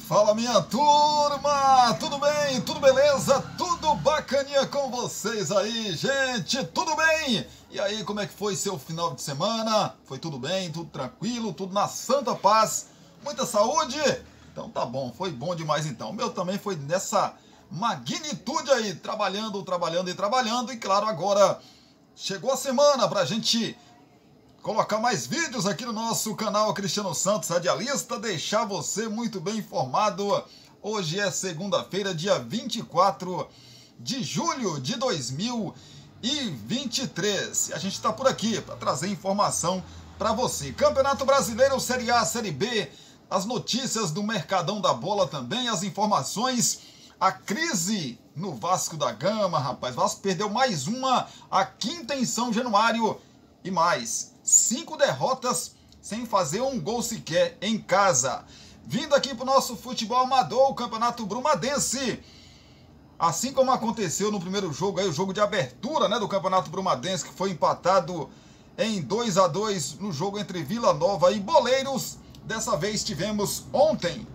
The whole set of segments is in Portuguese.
Fala, minha turma! Tudo bem? Tudo beleza? Tudo bacaninha com vocês aí, gente? Tudo bem? E aí, como é que foi seu final de semana? Foi tudo bem? Tudo tranquilo? Tudo na santa paz? Muita saúde? Então tá bom, foi bom demais então. O meu também foi nessa magnitude aí, trabalhando e claro, agora chegou a semana pra gente colocar mais vídeos aqui no nosso canal Cristiano Santos Radialista, deixar você muito bem informado. Hoje é segunda-feira, dia 24 de julho de 2023. E a gente está por aqui para trazer informação para você. Campeonato Brasileiro, Série A, Série B, as notícias do Mercadão da Bola também, as informações, a crise no Vasco da Gama, rapaz. Vasco perdeu mais uma, a quinta em São Januário e mais 5 derrotas sem fazer um gol sequer em casa. Vindo aqui para o nosso futebol amador, o Campeonato Brumadense. Assim como aconteceu no primeiro jogo, aí, o jogo de abertura, né, do Campeonato Brumadense, que foi empatado em 2-2 no jogo entre Vila Nova e Boleiros. Dessa vez tivemos ontem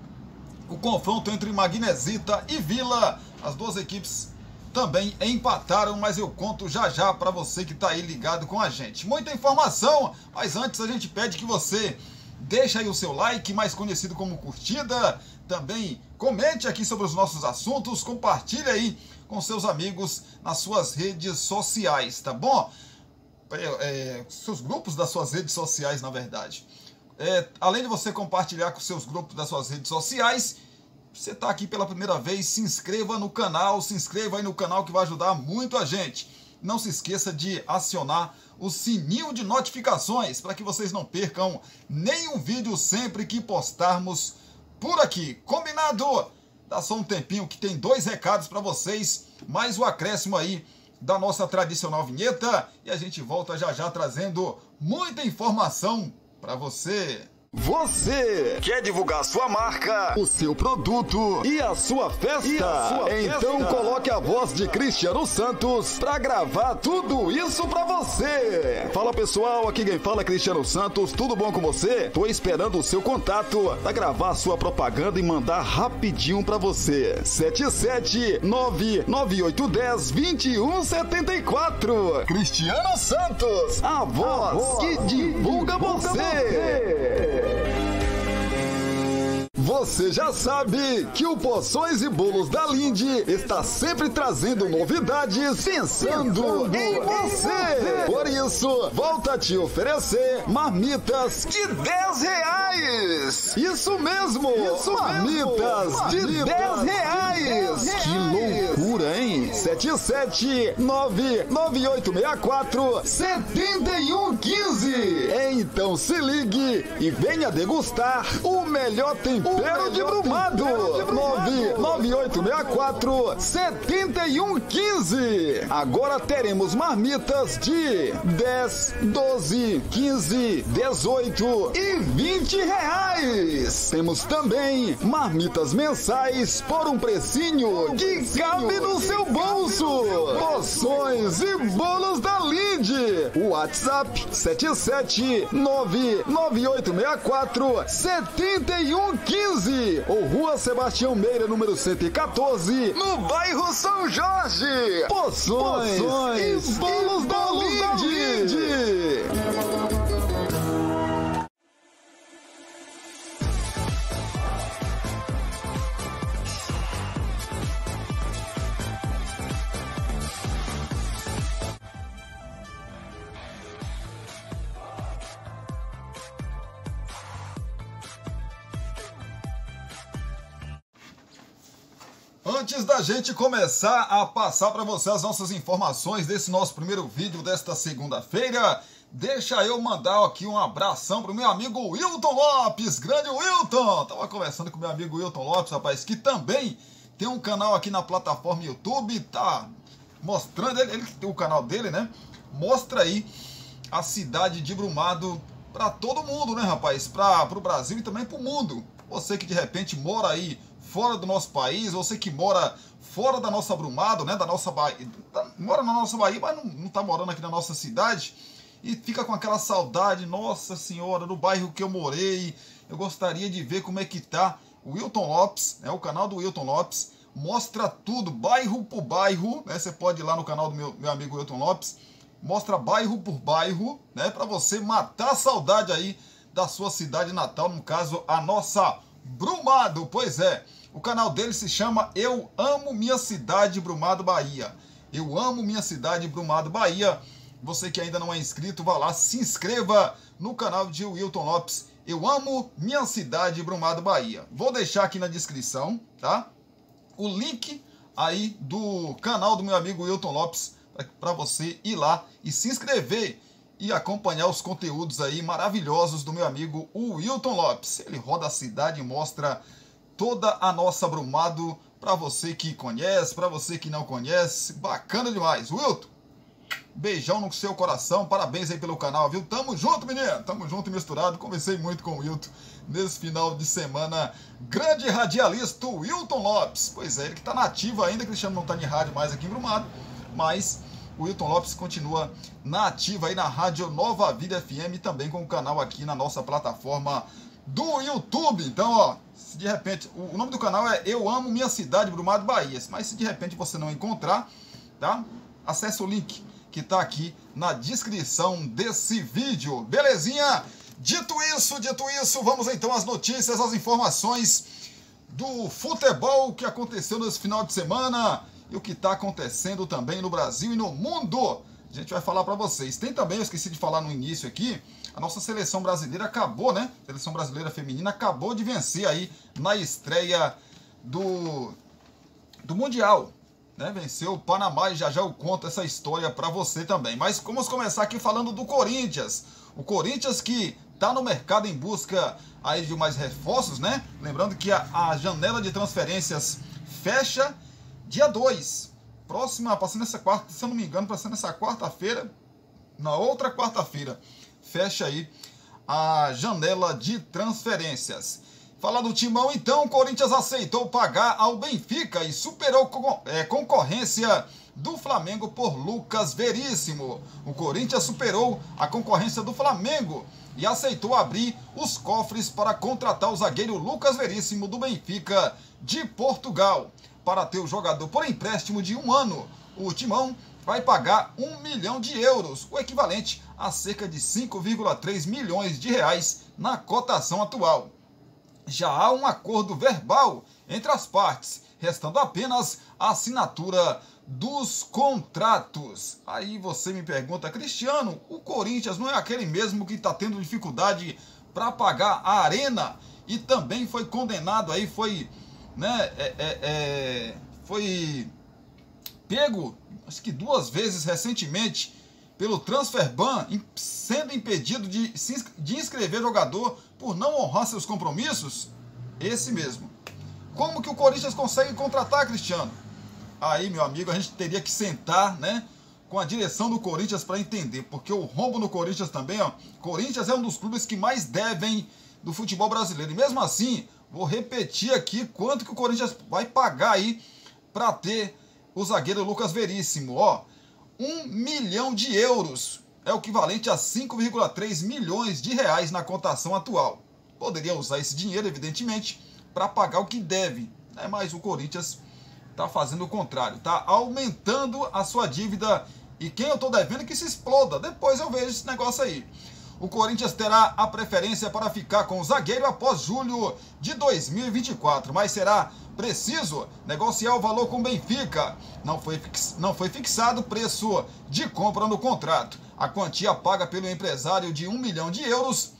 o confronto entre Magnesita e Vila. As duas equipes também empataram, mas eu conto já já para você que está aí ligado com a gente. Muita informação, mas antes a gente pede que você deixe aí o seu like, mais conhecido como curtida. Também comente aqui sobre os nossos assuntos, compartilhe aí com seus amigos nas suas redes sociais, tá bom? Seus grupos das suas redes sociais, na verdade. Além de você compartilhar com seus grupos das suas redes sociais, você está aqui pela primeira vez, se inscreva no canal, se inscreva aí no canal que vai ajudar muito a gente. Não se esqueça de acionar o sininho de notificações para que vocês não percam nenhum vídeo sempre que postarmos por aqui. Combinado? Dá só um tempinho que tem 2 recados para vocês, mais o acréscimo aí da nossa tradicional vinheta e a gente volta já já trazendo muita informação para você. Você quer divulgar sua marca, o seu produto e a sua festa? Então coloque a voz de Cristiano Santos para gravar tudo isso para você. Fala pessoal, aqui quem fala é Cristiano Santos, tudo bom com você? Tô esperando o seu contato para gravar a sua propaganda e mandar rapidinho para você. 77998102174. Cristiano Santos, a voz que divulga você. Você já sabe que o Poções e Bolos da Lindy está sempre trazendo novidades pensando em você. Por isso, volta a te oferecer marmitas de R$10. Isso mesmo, marmitas de R$10. Que loucura, hein? 77998647115. Então se ligue e venha degustar o melhor tempero de Brumado. 998647115. Agora teremos marmitas de 10, 12, 15, 18 e R$20. Temos também marmitas mensais por um precinho que cabe no seu bolso. Poções e Bolos da Lindy. WhatsApp 77998647115 ou Rua Sebastião Meira, número 114, no bairro São Jorge. Poções e Bolos da Lindy. Antes da gente começar a passar para você as nossas informações desse nosso primeiro vídeo desta segunda-feira, deixa eu mandar aqui um abração pro meu amigo Wilton Lopes, grande Wilton! Tava conversando com meu amigo Wilton Lopes, rapaz, que também tem um canal aqui na plataforma YouTube, tá mostrando, ele tem o canal dele, né? Mostra aí a cidade de Brumado para todo mundo, né, rapaz? Para o Brasil e também para o mundo. Você que de repente mora aí fora do nosso país, você que mora fora da nossa Brumado, né, da nossa Bahia, mora na nossa Bahia, mas não tá morando aqui na nossa cidade, e fica com aquela saudade, nossa senhora, no bairro que eu morei, eu gostaria de ver como é que tá o Wilton Lopes, o canal do Wilton Lopes, mostra tudo, bairro por bairro, né? Você pode ir lá no canal do meu amigo Wilton Lopes, mostra bairro por bairro, né? Para você matar a saudade aí da sua cidade natal, no caso, a nossa Brumado. Pois é, o canal dele se chama Eu Amo Minha Cidade, Brumado, Bahia. Eu amo minha cidade, Brumado, Bahia. Você que ainda não é inscrito, vá lá, se inscreva no canal de Wilton Lopes. Eu amo minha cidade, Brumado, Bahia. Vou deixar aqui na descrição, tá? O link aí do canal do meu amigo Wilton Lopes para você ir lá e se inscrever e acompanhar os conteúdos aí maravilhosos do meu amigo Wilton Lopes. Ele roda a cidade e mostra toda a nossa Brumado para você que conhece, para você que não conhece. Bacana demais. Wilton, beijão no seu coração, parabéns aí pelo canal, viu? Tamo junto, menino, tamo junto e misturado. Conversei muito com o Wilton nesse final de semana. Grande radialista Wilton Lopes. Pois é, ele que tá nativo ainda, Cristiano não tá em rádio mais aqui em Brumado, mas o Wilton Lopes continua na ativa aí na Rádio Nova Vida FM, também com o canal aqui na nossa plataforma do YouTube. Então, ó, se de repente, o nome do canal é Eu Amo Minha Cidade, Brumado, Bahia, mas se de repente você não encontrar, tá? Acesse o link que tá aqui na descrição desse vídeo, belezinha? Dito isso, vamos então às notícias, às informações do futebol que aconteceu nesse final de semana e o que está acontecendo também no Brasil e no mundo. A gente vai falar para vocês. Tem também, eu esqueci de falar no início aqui, a nossa seleção brasileira acabou, né? A seleção brasileira feminina acabou de vencer aí na estreia do Mundial, né? Venceu o Panamá e já eu conto essa história para você também. Mas vamos começar aqui falando do Corinthians. O Corinthians que está no mercado em busca aí de mais reforços, né? Lembrando que a janela de transferências fecha dia 2. Próxima, passando essa quarta, se eu não me engano, passando essa quarta-feira, na outra quarta-feira, fecha aí a janela de transferências. Falar do Timão, então, o Corinthians aceitou pagar ao Benfica e superou concorrência do Flamengo por Lucas Veríssimo. O Corinthians superou a concorrência do Flamengo e aceitou abrir os cofres para contratar o zagueiro Lucas Veríssimo do Benfica de Portugal. Para ter o jogador por empréstimo de 1 ano, o Timão vai pagar 1 milhão de euros, o equivalente a cerca de 5,3 milhões de reais na cotação atual. Já há um acordo verbal entre as partes, restando apenas a assinatura dos contratos. Aí você me pergunta, Cristiano, o Corinthians não é aquele mesmo que está tendo dificuldade para pagar a Arena e também foi condenado aí, foi pego, acho que 2 vezes recentemente, pelo transfer ban, sendo impedido de inscrever jogador por não honrar seus compromissos? Esse mesmo. Como que o Corinthians consegue contratar, Cristiano? Aí, meu amigo, a gente teria que sentar, né, com a direção do Corinthians para entender, porque o rombo no Corinthians também, ó, Corinthians é um dos clubes que mais devem do futebol brasileiro. E mesmo assim, vou repetir aqui quanto que o Corinthians vai pagar aí para ter o zagueiro Lucas Veríssimo, ó. 1 milhão de euros, é o equivalente a 5,3 milhões de reais na cotação atual. Poderia usar esse dinheiro, evidentemente, para pagar o que deve, né? Mas o Corinthians está fazendo o contrário, está aumentando a sua dívida e quem eu estou devendo que se exploda. Depois eu vejo esse negócio aí. O Corinthians terá a preferência para ficar com o zagueiro após julho de 2024, mas será preciso negociar o valor com o Benfica. Não foi fixado preço de compra no contrato. A quantia paga pelo empresário de 1 milhão de euros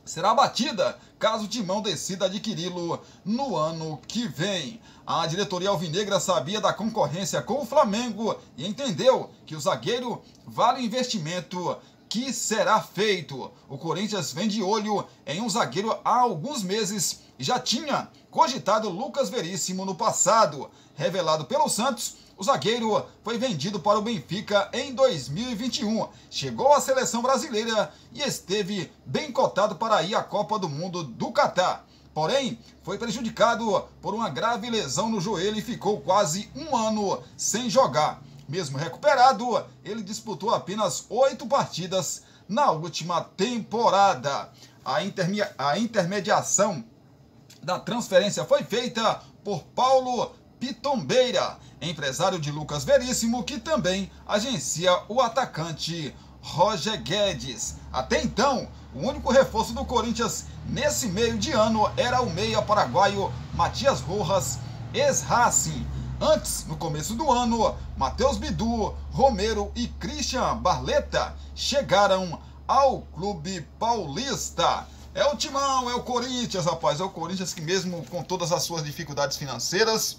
será abatida caso o Timão decida adquiri-lo no ano que vem. A diretoria alvinegra sabia da concorrência com o Flamengo e entendeu que o zagueiro vale o investimento que será feito. O Corinthians vem de olho em um zagueiro há alguns meses e já tinha cogitado Lucas Veríssimo no passado. Revelado pelo Santos, o zagueiro foi vendido para o Benfica em 2021. Chegou à seleção brasileira e esteve bem cotado para ir à Copa do Mundo do Catar. Porém, foi prejudicado por uma grave lesão no joelho e ficou quase 1 ano sem jogar. Mesmo recuperado, ele disputou apenas 8 partidas na última temporada. A intermediação da transferência foi feita por Paulo Pitombeira, empresário de Lucas Veríssimo, que também agencia o atacante Roger Guedes. Até então, o único reforço do Corinthians nesse meio de ano era o meia paraguaio Matias Rojas, ex-Racing. Antes, no começo do ano, Matheus Bidu, Romero e Christian Barletta chegaram ao clube paulista. É o timão, é o Corinthians, rapaz. É o Corinthians que, mesmo com todas as suas dificuldades financeiras,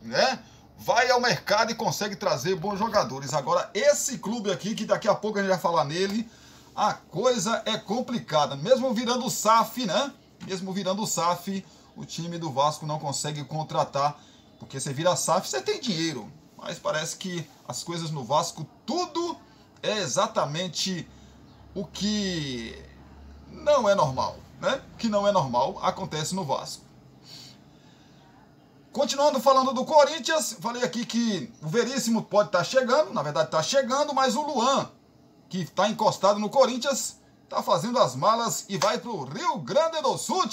né, vai ao mercado e consegue trazer bons jogadores. Agora, esse clube aqui, que daqui a pouco a gente vai falar nele, a coisa é complicada. Mesmo virando SAF, né? Mesmo virando SAF, o time do Vasco não consegue contratar. Porque você vira SAF, você tem dinheiro. Mas parece que as coisas no Vasco, tudo é exatamente o que não é normal, né? O que não é normal acontece no Vasco. Continuando falando do Corinthians, falei aqui que o Veríssimo pode estar chegando, na verdade está chegando, mas o Luan, que está encostado no Corinthians, está fazendo as malas e vai para o Rio Grande do Sul.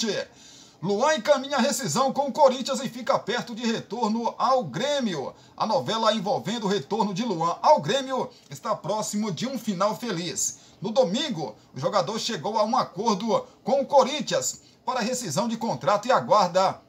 Luan encaminha a rescisão com o Corinthians e fica perto de retorno ao Grêmio. A novela envolvendo o retorno de Luan ao Grêmio está próximo de um final feliz. No domingo, o jogador chegou a um acordo com o Corinthians para rescisão de contrato e aguarda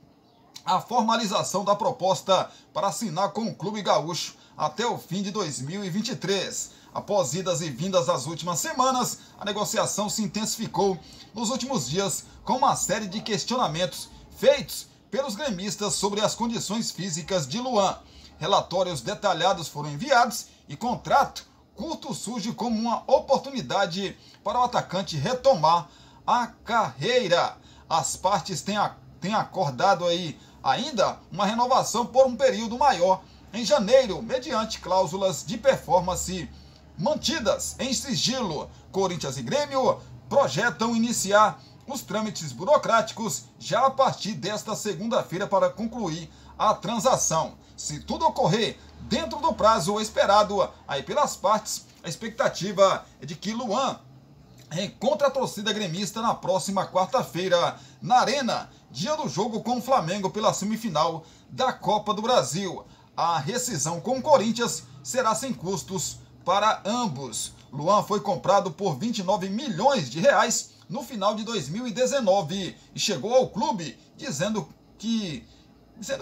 a formalização da proposta para assinar com o clube gaúcho até o fim de 2023. Após idas e vindas das últimas semanas, a negociação se intensificou nos últimos dias com uma série de questionamentos feitos pelos gremistas sobre as condições físicas de Luan. Relatórios detalhados foram enviados e contrato curto surge como uma oportunidade para o atacante retomar a carreira. As partes têm acordado aí ainda uma renovação por um período maior em janeiro, mediante cláusulas de performance mantidas em sigilo. Corinthians e Grêmio projetam iniciar os trâmites burocráticos já a partir desta segunda-feira para concluir a transação. Se tudo ocorrer dentro do prazo esperado aí pelas partes, a expectativa é de que Luan reencontre a torcida gremista na próxima quarta-feira na Arena, dia do jogo com o Flamengo pela semifinal da Copa do Brasil. A rescisão com o Corinthians será sem custos para ambos. Luan foi comprado por 29 milhões de reais no final de 2019 e chegou ao clube dizendo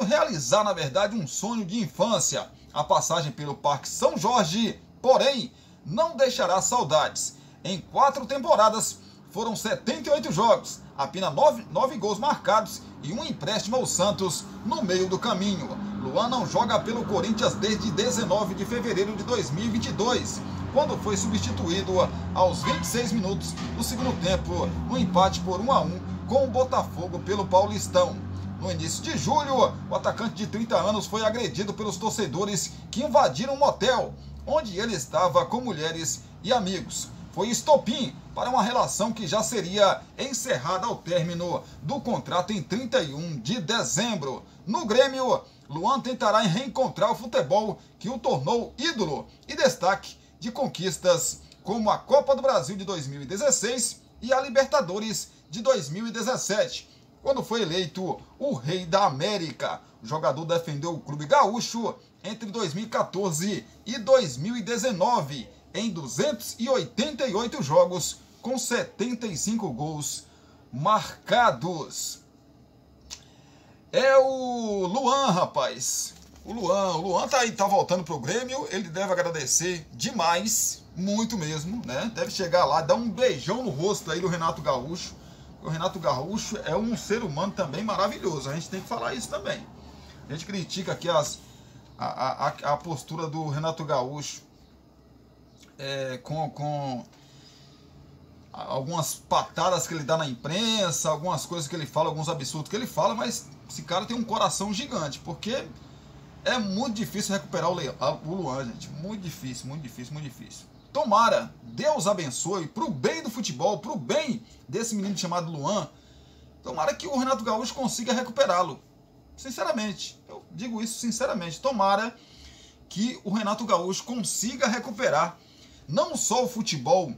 realizar, na verdade, um sonho de infância. A passagem pelo Parque São Jorge, porém, não deixará saudades. Em 4 temporadas, foram 78 jogos, apenas 9 gols marcados e um empréstimo ao Santos no meio do caminho. Luan não joga pelo Corinthians desde 19 de fevereiro de 2022, quando foi substituído aos 26 minutos do segundo tempo, no empate por 1-1 com o Botafogo pelo Paulistão. No início de julho, o atacante de 30 anos foi agredido pelos torcedores que invadiram um motel, onde ele estava com mulheres e amigos. Foi estopim para uma relação que já seria encerrada ao término do contrato em 31 de dezembro. No Grêmio, Luan tentará reencontrar o futebol que o tornou ídolo e destaque de conquistas como a Copa do Brasil de 2016 e a Libertadores de 2017, quando foi eleito o Rei da América. O jogador defendeu o clube gaúcho entre 2014 e 2019, em 288 jogos, com 75 gols marcados. É o Luan, rapaz. O Luan tá voltando pro Grêmio. Ele deve agradecer demais, muito mesmo, né? Deve chegar lá, dar um beijão no rosto aí do Renato Gaúcho. O Renato Gaúcho é um ser humano também maravilhoso. A gente tem que falar isso também. A gente critica aqui a postura do Renato Gaúcho com algumas patadas que ele dá na imprensa, algumas coisas que ele fala, alguns absurdos que ele fala, mas esse cara tem um coração gigante, porque é muito difícil recuperar o Luan, gente. Muito difícil, muito difícil, muito difícil. Tomara, Deus abençoe, pro bem do futebol, pro bem desse menino chamado Luan, tomara que o Renato Gaúcho consiga recuperá-lo. Sinceramente, eu digo isso sinceramente. Tomara que o Renato Gaúcho consiga recuperar não só o futebol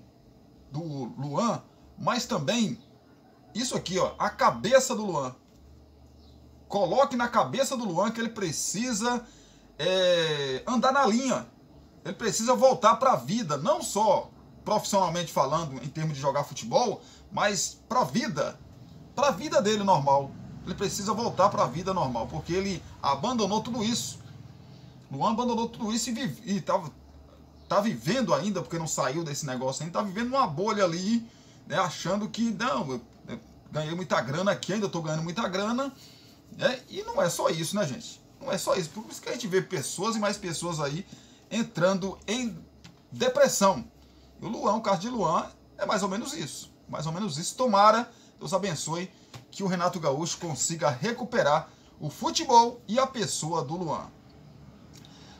do Luan, mas também isso aqui, ó, a cabeça do Luan. coloque na cabeça do Luan que ele precisa andar na linha. Ele precisa voltar para a vida, não só profissionalmente falando, em termos de jogar futebol, mas para a vida dele normal. Ele precisa voltar para a vida normal, porque ele abandonou tudo isso. Luan abandonou tudo isso e tá vivendo ainda, porque não saiu desse negócio ainda, tá vivendo uma bolha ali, né, achando que, não, eu ganhei muita grana aqui, ainda estou ganhando muita grana, né, e não é só isso, né, gente? Não é só isso, por isso que a gente vê pessoas e mais pessoas aí entrando em depressão. E o Luan, o caso de Luan, é mais ou menos isso. Mais ou menos isso. Tomara, Deus abençoe, que o Renato Gaúcho consiga recuperar o futebol e a pessoa do Luan.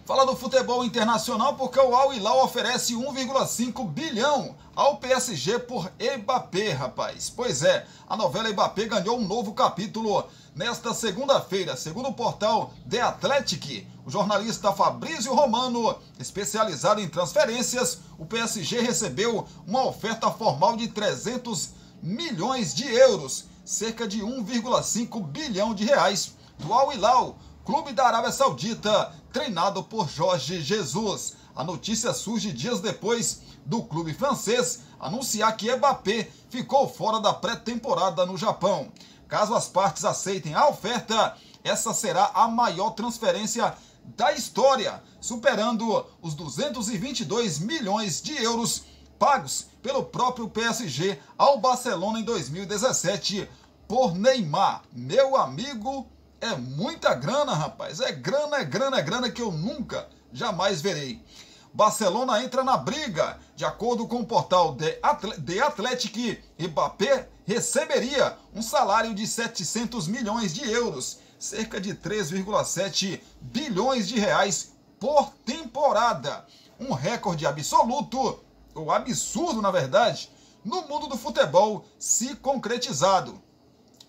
Fala do futebol internacional porque o Al Hilal oferece 1,5 bilhão ao PSG por Mbappé, rapaz. Pois é, a novela Mbappé ganhou um novo capítulo nesta segunda-feira. Segundo o portal The Athletic, o jornalista Fabrício Romano, especializado em transferências, o PSG recebeu uma oferta formal de 300 milhões de euros, cerca de 1,5 bilhão de reais, do Al Hilal, clube da Arábia Saudita, treinado por Jorge Jesus. A notícia surge dias depois do clube francês anunciar que Mbappé ficou fora da pré-temporada no Japão. Caso as partes aceitem a oferta, essa será a maior transferência da história, superando os 222 milhões de euros pagos pelo próprio PSG ao Barcelona em 2017 por Neymar. Meu amigo, é muita grana, rapaz. É grana que eu nunca, jamais verei. Barcelona entra na briga. De acordo com o portal The Athletic, Mbappé receberia um salário de 700 milhões de euros, cerca de 3,7 bilhões de reais por temporada. Um recorde absoluto, ou absurdo na verdade, no mundo do futebol se concretizado.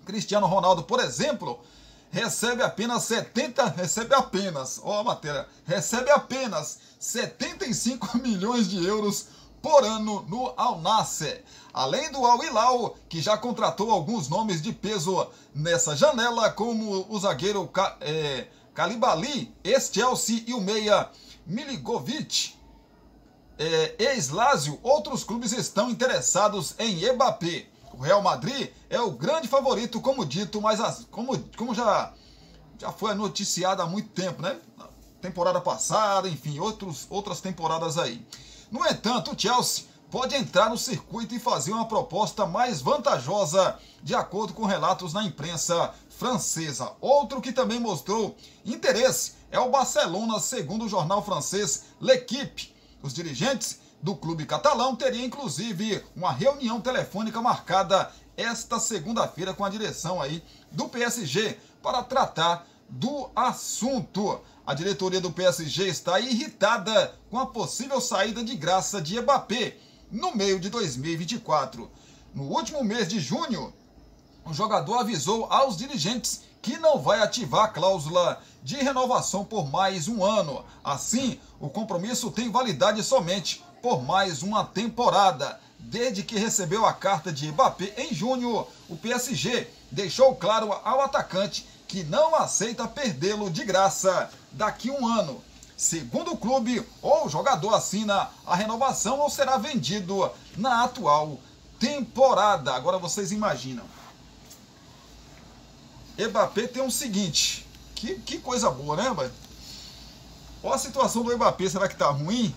Cristiano Ronaldo, por exemplo, recebe apenas 75 milhões de euros por ano no Al Nassr. Além do Al Hilal, que já contratou alguns nomes de peso nessa janela, como o zagueiro Koulibaly, ex-Chelsea, e o meia Milivojevic, ex-Lazio, outros clubes estão interessados em Mbappé. O Real Madrid é o grande favorito, como dito, mas como já foi noticiado há muito tempo, né? Temporada passada, enfim, outras temporadas aí. No entanto, o Chelsea pode entrar no circuito e fazer uma proposta mais vantajosa, de acordo com relatos na imprensa francesa. Outro que também mostrou interesse é o Barcelona, segundo o jornal francês L'Équipe. Os dirigentes do clube catalão teriam inclusive uma reunião telefônica marcada esta segunda-feira com a direção aí do PSG para tratar do assunto. A diretoria do PSG está irritada com a possível saída de graça de Mbappé no meio de 2024. No último mês de junho, o jogador avisou aos dirigentes que não vai ativar a cláusula de renovação por mais um ano. Assim, o compromisso tem validade somente por mais uma temporada. Desde que recebeu a carta de Mbappé em junho, o PSG deixou claro ao atacante que não aceita perdê-lo de graça daqui a um ano. Segundo o clube, ou o jogador assina a renovação ou será vendido na atual temporada. Agora vocês imaginam. Mbappé tem o seguinte, que coisa boa, né, velho? Olha a situação do Mbappé, será que tá ruim?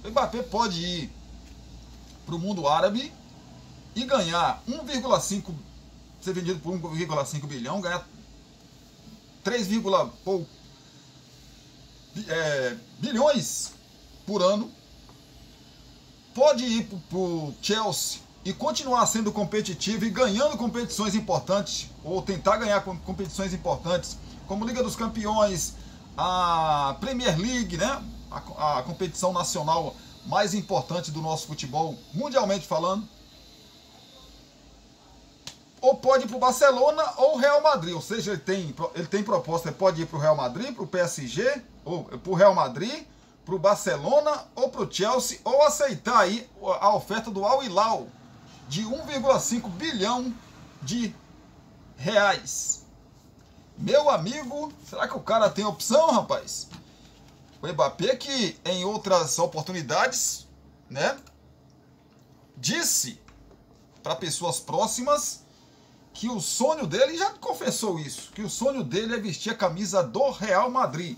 O Mbappé pode ir para o mundo árabe e ganhar 1,5, ser vendido por 1,5 bilhão, ganhar 3, bilhões por ano. Pode ir para o Chelsea e continuar sendo competitivo e ganhando competições importantes, ou tentar ganhar competições importantes, como Liga dos Campeões, a Premier League, né? A competição nacional mais importante do nosso futebol, mundialmente falando. Ou pode ir para o Barcelona ou Real Madrid, ou seja, ele tem proposta, ele pode ir para o Real Madrid, para o PSG, ou para o Real Madrid, para o Barcelona ou para o Chelsea, ou aceitar aí a oferta do Al Hilal de 1,5 bilhão de reais. Meu amigo, será que o cara tem opção, rapaz? O Mbappé, que em outras oportunidades, né, disse para pessoas próximas que o sonho dele, já confessou isso, que o sonho dele é vestir a camisa do Real Madrid.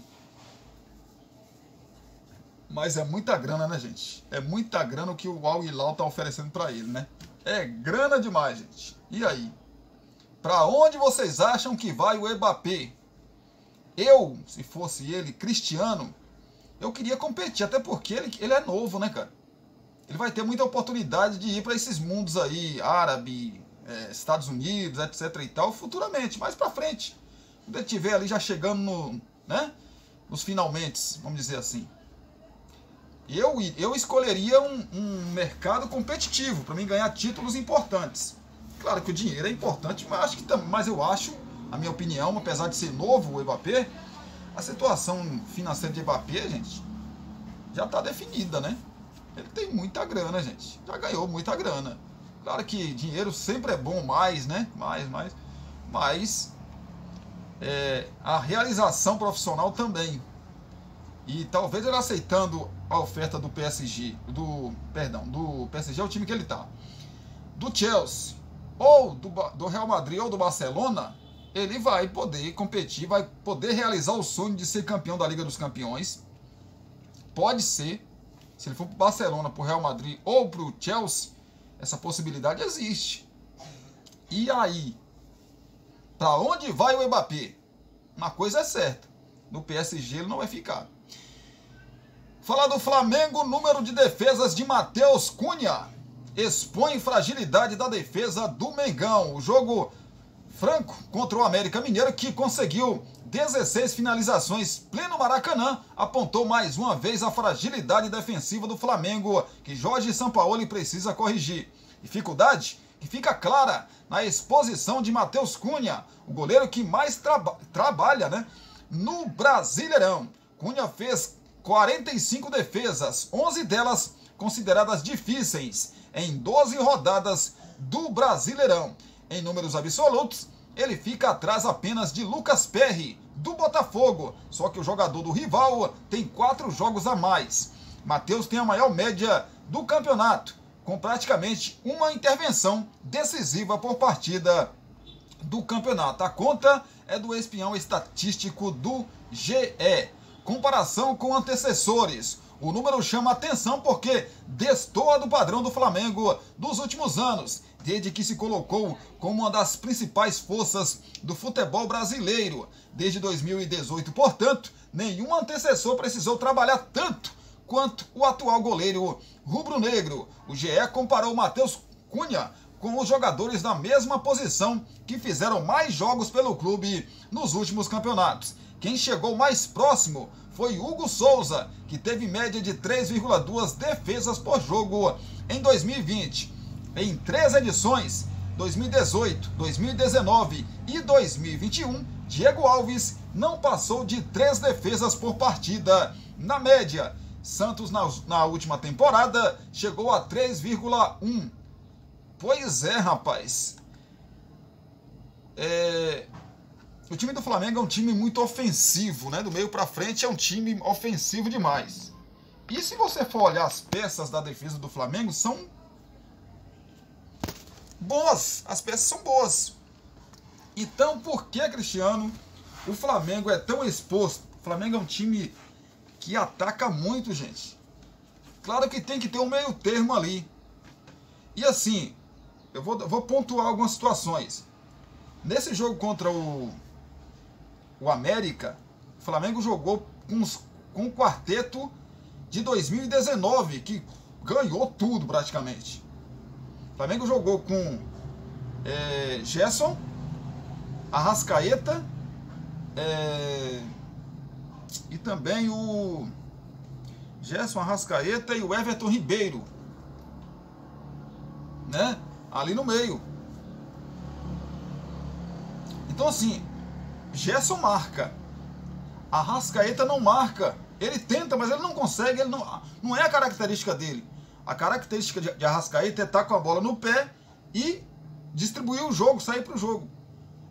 Mas é muita grana, né, gente? É muita grana o que o Al Hilal tá oferecendo para ele, né? É grana demais, gente. E aí? Para onde vocês acham que vai o Mbappé? Eu, se fosse ele, Cristiano, eu queria competir, até porque ele é novo, né, cara? Ele vai ter muita oportunidade de ir para esses mundos aí, árabe, Estados Unidos, etc e tal, futuramente, mais para frente. Quando ele estiver ali já chegando no, né, nos finalmente, vamos dizer assim. Eu escolheria um mercado competitivo para mim ganhar títulos importantes. Claro que o dinheiro é importante, mas eu acho, a minha opinião, apesar de ser novo o Mbappé, a situação financeira de Mbappé, gente, já está definida, né? Ele tem muita grana, gente. Já ganhou muita grana. Claro que dinheiro sempre é bom, mais, né? Mas a realização profissional também. E talvez ele aceitando a oferta do PSG, do PSG é o time que ele tá, do Chelsea, ou do Real Madrid, ou do Barcelona, ele vai poder competir, vai poder realizar o sonho de ser campeão da Liga dos Campeões. Pode ser, se ele for pro Barcelona, pro Real Madrid ou pro Chelsea, essa possibilidade existe. E aí? Para onde vai o Mbappé? Uma coisa é certa, no PSG ele não vai ficar. Falar do Flamengo, número de defesas de Matheus Cunha expõe fragilidade da defesa do Mengão. O jogo franco contra o América Mineiro, que conseguiu 16 finalizações pleno Maracanã, apontou mais uma vez a fragilidade defensiva do Flamengo, que Jorge Sampaoli precisa corrigir. Dificuldade que fica clara na exposição de Matheus Cunha, o goleiro que mais trabalha, né, no Brasileirão. Cunha fez 45 defesas, 11 delas consideradas difíceis, em 12 rodadas do Brasileirão. Em números absolutos, ele fica atrás apenas de Lucas Perry, do Botafogo, só que o jogador do rival tem 4 jogos a mais. Matheus tem a maior média do campeonato, com praticamente uma intervenção decisiva por partida do campeonato. A conta é do espião estatístico do GE. Comparação com antecessores. O número chama atenção porque destoa do padrão do Flamengo dos últimos anos, desde que se colocou como uma das principais forças do futebol brasileiro. Desde 2018, portanto, nenhum antecessor precisou trabalhar tanto quanto o atual goleiro rubro-negro. O GE comparou Matheus Cunha com os jogadores da mesma posição que fizeram mais jogos pelo clube nos últimos campeonatos. Quem chegou mais próximo foi Hugo Souza, que teve média de 3,2 defesas por jogo em 2020. Em 3 edições, 2018, 2019 e 2021, Diego Alves não passou de 3 defesas por partida na média. Santos, na última temporada, chegou a 3,1. Pois é, rapaz. O time do Flamengo é um time muito ofensivo, né? Do meio pra frente é um time ofensivo demais. E se você for olhar as peças da defesa do Flamengo, são boas. As peças são boas. Então, por que, Cristiano, o Flamengo é tão exposto? O Flamengo é um time que ataca muito, gente. Claro que tem que ter um meio termo ali. E assim, eu vou pontuar algumas situações. Nesse jogo contra o América, o Flamengo jogou com um quarteto de 2019, que ganhou tudo praticamente. O Flamengo jogou com Gerson, Arrascaeta e também o Gerson, Arrascaeta e o Everton Ribeiro, né? Ali no meio. Então assim, Gerson marca, Arrascaeta não marca. Ele tenta, mas ele não consegue, não é a característica dele. A característica de Arrascaeta é estar com a bola no pé e distribuir o jogo, sair para o jogo.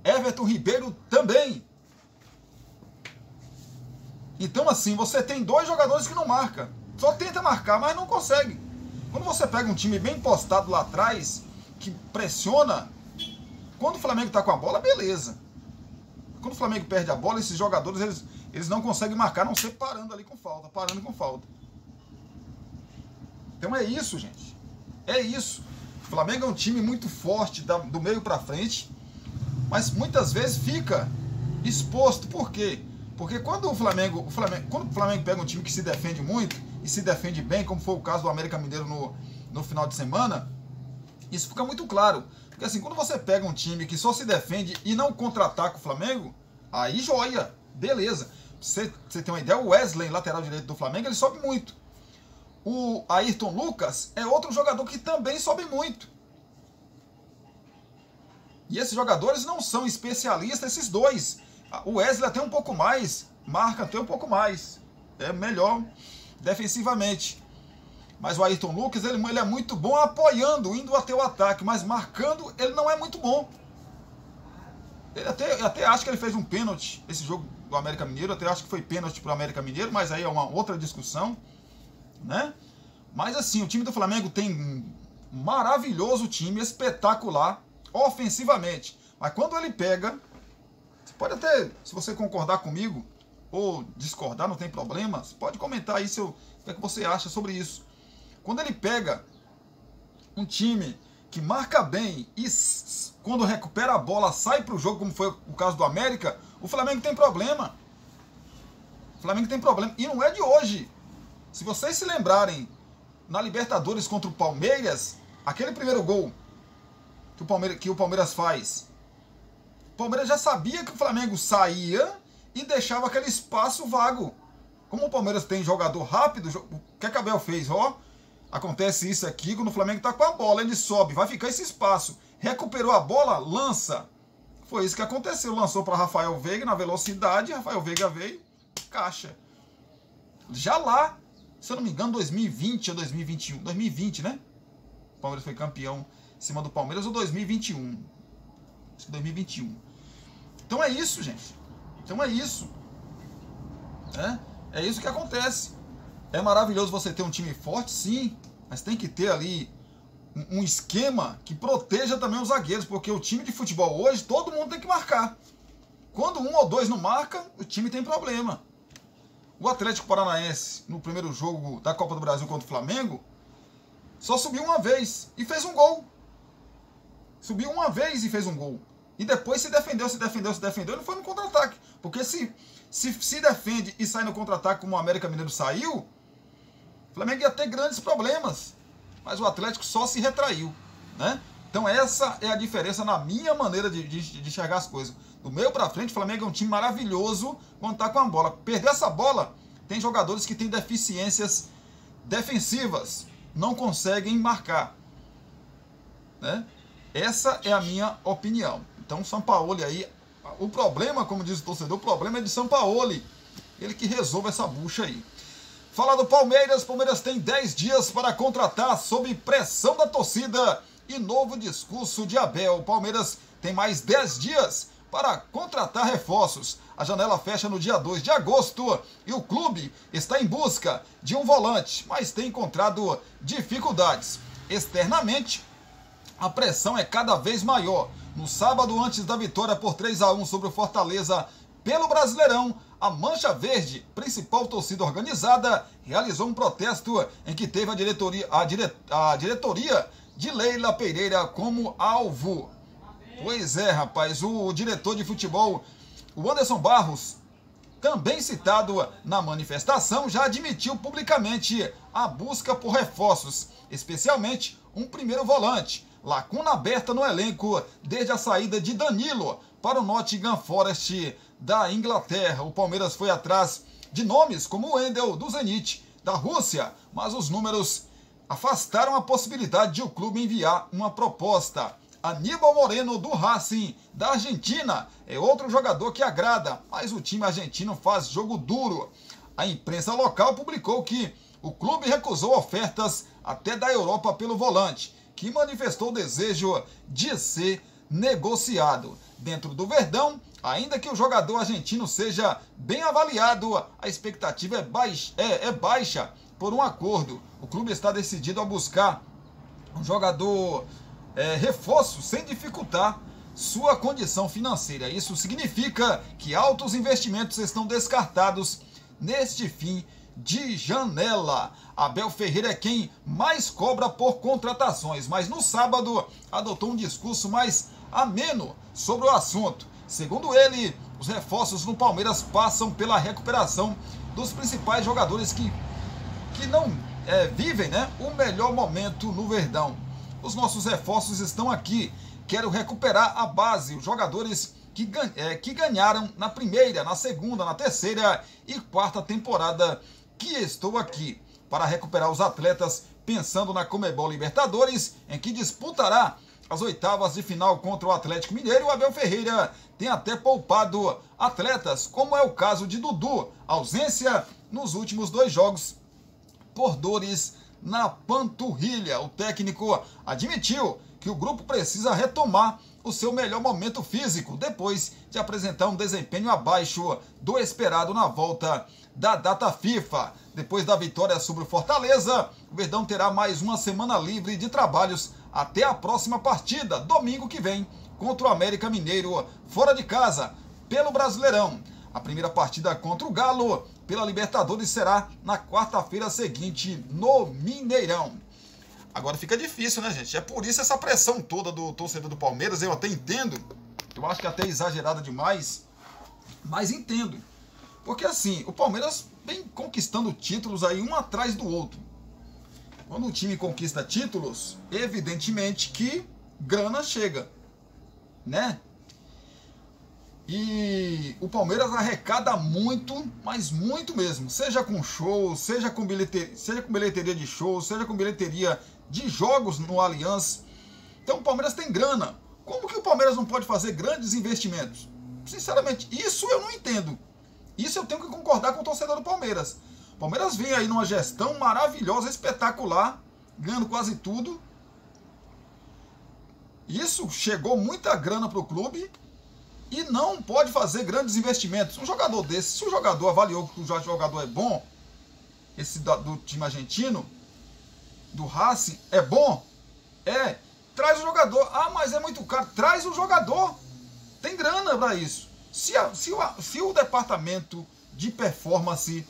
Everton Ribeiro também. Então assim, você tem 2 jogadores que não marcam. Só tenta marcar, mas não consegue. Quando você pega um time bem postado lá atrás, que pressiona, quando o Flamengo está com a bola, beleza. Quando o Flamengo perde a bola, esses jogadores, eles não conseguem marcar, a não ser parando ali com falta, parando com falta. Então é isso, gente. É isso. O Flamengo é um time muito forte do meio para frente, mas muitas vezes fica exposto. Por quê? Porque quando o Flamengo pega um time que se defende muito e se defende bem, como foi o caso do América Mineiro no final de semana, isso fica muito claro. Porque assim, quando você pega um time que só se defende e não contra-ataca o Flamengo, aí joia, beleza. Você tem uma ideia, o Wesley, lateral direito do Flamengo, ele sobe muito. O Ayrton Lucas é outro jogador que também sobe muito. E esses jogadores não são especialistas, esses 2. O Wesley até um pouco mais, marca até um pouco mais. É melhor defensivamente. Mas o Ayrton Lucas, ele é muito bom apoiando, indo até o ataque, mas marcando, ele não é muito bom. Eu até acho que ele fez um pênalti, esse jogo do América Mineiro, até acho que foi pênalti para o América Mineiro, mas aí é uma outra discussão, né? Mas assim, o time do Flamengo tem um maravilhoso time, espetacular, ofensivamente. Mas quando ele pega, você pode até, se você concordar comigo, ou discordar, não tem problema, você pode comentar aí o que é que você acha sobre isso. Quando ele pega um time que marca bem e quando recupera a bola sai para o jogo, como foi o caso do América, o Flamengo tem problema. O Flamengo tem problema. E não é de hoje. Se vocês se lembrarem, na Libertadores contra o Palmeiras, aquele primeiro gol que o Palmeiras faz, o Palmeiras já sabia que o Flamengo saía e deixava aquele espaço vago. Como o Palmeiras tem jogador rápido, o que a Abel fez? Acontece isso aqui, quando o Flamengo está com a bola, ele sobe, vai ficar esse espaço. Recuperou a bola, lança. Foi isso que aconteceu. Lançou para Rafael Veiga na velocidade, Rafael Veiga veio, caixa. Já lá, se eu não me engano, 2020 ou 2021. 2020, né? O Palmeiras foi campeão em cima do Palmeiras, ou 2021. Acho que 2021. Então é isso, gente. Então é isso. É isso que acontece. É maravilhoso você ter um time forte, sim, mas tem que ter ali um esquema que proteja também os zagueiros, porque o time de futebol hoje, todo mundo tem que marcar. Quando 1 ou 2 não marca, o time tem problema. O Atlético Paranaense, no primeiro jogo da Copa do Brasil contra o Flamengo, só subiu uma vez e fez um gol. Subiu uma vez e fez um gol. E depois se defendeu e não foi no contra-ataque. Porque se defende e sai no contra-ataque como o América Mineiro saiu, o Flamengo ia ter grandes problemas. Mas o Atlético só se retraiu, né? Então essa é a diferença na minha maneira de enxergar as coisas. Do meio para frente, o Flamengo é um time maravilhoso quando está com a bola. Perder essa bola, tem jogadores que têm deficiências defensivas, não conseguem marcar, né? Essa é a minha opinião. Então, Sampaoli aí, o problema, como diz o torcedor, o problema é de Sampaoli. Ele que resolve essa bucha aí. Fala do Palmeiras. Palmeiras tem 10 dias para contratar sob pressão da torcida e novo discurso de Abel. Palmeiras tem mais 10 dias para contratar reforços. A janela fecha no dia 2 de agosto e o clube está em busca de um volante, mas tem encontrado dificuldades. Externamente, a pressão é cada vez maior. No sábado, antes da vitória por 3-1 sobre o Fortaleza pelo Brasileirão, a Mancha Verde, principal torcida organizada, realizou um protesto em que teve a diretoria de Leila Pereira como alvo. Pois é, rapaz, o diretor de futebol, o Anderson Barros, também citado na manifestação, já admitiu publicamente a busca por reforços, especialmente um primeiro volante. Lacuna aberta no elenco desde a saída de Danilo para o Nottingham Forest da Inglaterra. O Palmeiras foi atrás de nomes como o Wendel do Zenit da Rússia, mas os números afastaram a possibilidade de o clube enviar uma proposta. Aníbal Moreno do Racing da Argentina é outro jogador que agrada, mas o time argentino faz jogo duro. A imprensa local publicou que o clube recusou ofertas até da Europa pelo volante, que manifestou o desejo de ser negociado. Dentro do Verdão, Ainda que o jogador argentino seja bem avaliado, a expectativa é baixa por um acordo. O clube está decidido a buscar um jogador reforço sem dificultar sua condição financeira. Isso significa que altos investimentos estão descartados neste fim de janela. Abel Ferreira é quem mais cobra por contratações, mas no sábado adotou um discurso mais ameno sobre o assunto. Segundo ele, os reforços no Palmeiras passam pela recuperação dos principais jogadores que não vivem, né, o melhor momento no Verdão. Os nossos reforços estão aqui. Quero recuperar a base, os jogadores que ganharam na primeira, na segunda, na terceira e quarta temporada que estou aqui. Para recuperar os atletas, pensando na Conmebol Libertadores, em que disputará as oitavas de final contra o Atlético Mineiro, o Abel Ferreira tem até poupado atletas, como é o caso de Dudu, ausência nos últimos 2 jogos por dores na panturrilha. O técnico admitiu que o grupo precisa retomar o seu melhor momento físico, depois de apresentar um desempenho abaixo do esperado na volta da data FIFA. Depois da vitória sobre o Fortaleza, o Verdão terá mais uma semana livre de trabalhos até a próxima partida, domingo que vem, contra o América Mineiro, fora de casa, pelo Brasileirão. A primeira partida contra o Galo, pela Libertadores, será na quarta-feira seguinte, no Mineirão. Agora fica difícil, né, gente? É por isso essa pressão toda do torcedor do Palmeiras, eu até entendo. Eu acho que até exagerada demais, mas entendo. Porque assim, o Palmeiras vem conquistando títulos aí um atrás do outro. Quando o time conquista títulos, evidentemente que grana chega, né? E o Palmeiras arrecada muito, mas muito mesmo. Seja com show, seja com bilheteria de show, seja com bilheteria de jogos no Allianz. Então o Palmeiras tem grana. Como que o Palmeiras não pode fazer grandes investimentos? Sinceramente, isso eu não entendo. Isso eu tenho que concordar com o torcedor do Palmeiras. O Palmeiras vem aí numa gestão maravilhosa, espetacular, ganhando quase tudo. Isso chegou muita grana para o clube e não pode fazer grandes investimentos. Um jogador desse, se o jogador avaliou que o jogador é bom, esse do time argentino, do Racing, é bom, traz o jogador. Ah, mas é muito caro. Traz o jogador. Tem grana para isso. Se o departamento de performance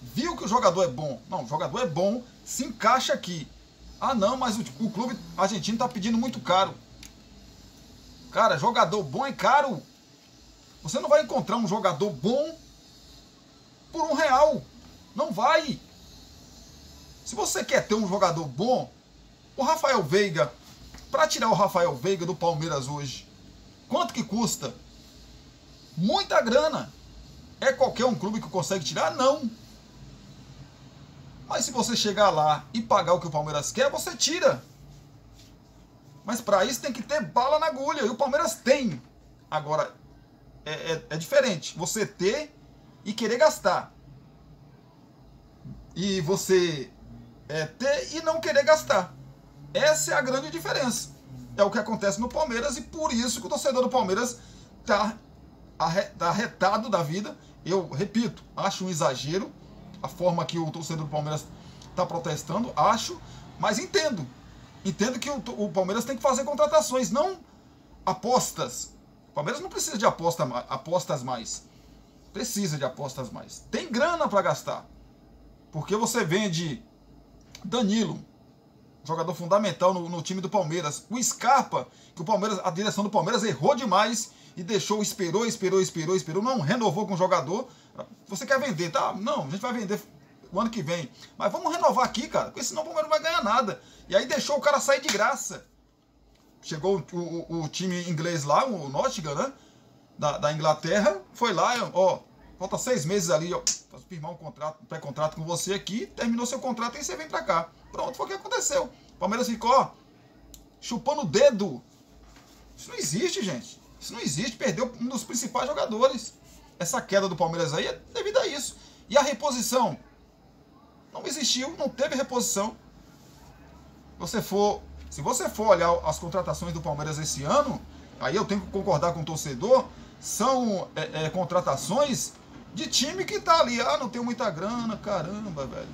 viu que o jogador é bom, não, o jogador é bom, se encaixa aqui. Ah não, mas o clube argentino está pedindo muito caro. Cara, jogador bom é caro. Você não vai encontrar um jogador bom por R$1. Não vai. Se você quer ter um jogador bom, o Rafael Veiga, para tirar o Rafael Veiga do Palmeiras hoje, quanto que custa? Muita grana. É qualquer um clube que consegue tirar? Não. Mas se você chegar lá e pagar o que o Palmeiras quer, você tira. Mas para isso tem que ter bala na agulha. E o Palmeiras tem. Agora, é diferente. Você ter e querer gastar. E você ter e não querer gastar. Essa é a grande diferença. É o que acontece no Palmeiras e por isso que o torcedor do Palmeiras está arretado da vida. Eu repito, acho um exagero a forma que o torcedor do Palmeiras está protestando, acho, mas entendo. Entendo que o Palmeiras tem que fazer contratações, não apostas. O Palmeiras não precisa de apostas mais. Precisa de apostas mais. Tem grana para gastar. Porque você vende Danilo, jogador fundamental no time do Palmeiras. O Scarpa, que a direção do Palmeiras errou demais e deixou, esperou, não renovou com o jogador. Você quer vender, tá? Não, a gente vai vender o ano que vem. Mas vamos renovar aqui, cara, porque senão o Palmeiras não vai ganhar nada. E aí deixou o cara sair de graça. Chegou o time inglês lá, o Nottingham, né? Da Inglaterra, foi lá, ó, falta 6 meses ali, ó, pra firmar um pré-contrato com você aqui, terminou seu contrato e você vem pra cá. Pronto, foi o que aconteceu. O Palmeiras ficou, ó, chupando o dedo. Isso não existe, gente. Isso não existe, perdeu um dos principais jogadores. Essa queda do Palmeiras aí é devido a isso. E a reposição? Não existiu, não teve reposição. Se você for olhar as contratações do Palmeiras esse ano, aí eu tenho que concordar com o torcedor, são contratações de time que tá ali, não tenho muita grana, caramba, velho.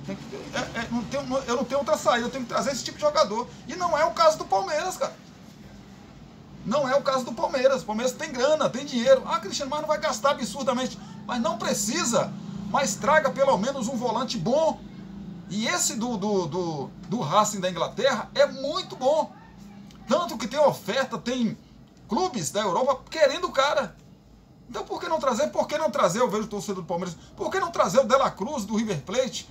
Eu não tenho outra saída, eu tenho que trazer esse tipo de jogador. E não é o caso do Palmeiras, cara. Não é o caso do Palmeiras. O Palmeiras tem grana, tem dinheiro. Cristiano, mas não vai gastar absurdamente. Mas não precisa. Mas traga pelo menos um volante bom. E esse do Racing da Inglaterra é muito bom. Tanto que tem oferta, tem clubes da Europa querendo o cara. Então por que não trazer? Por que não trazer? Eu vejo o torcedor do Palmeiras. Por que não trazer o De La Cruz do River Plate?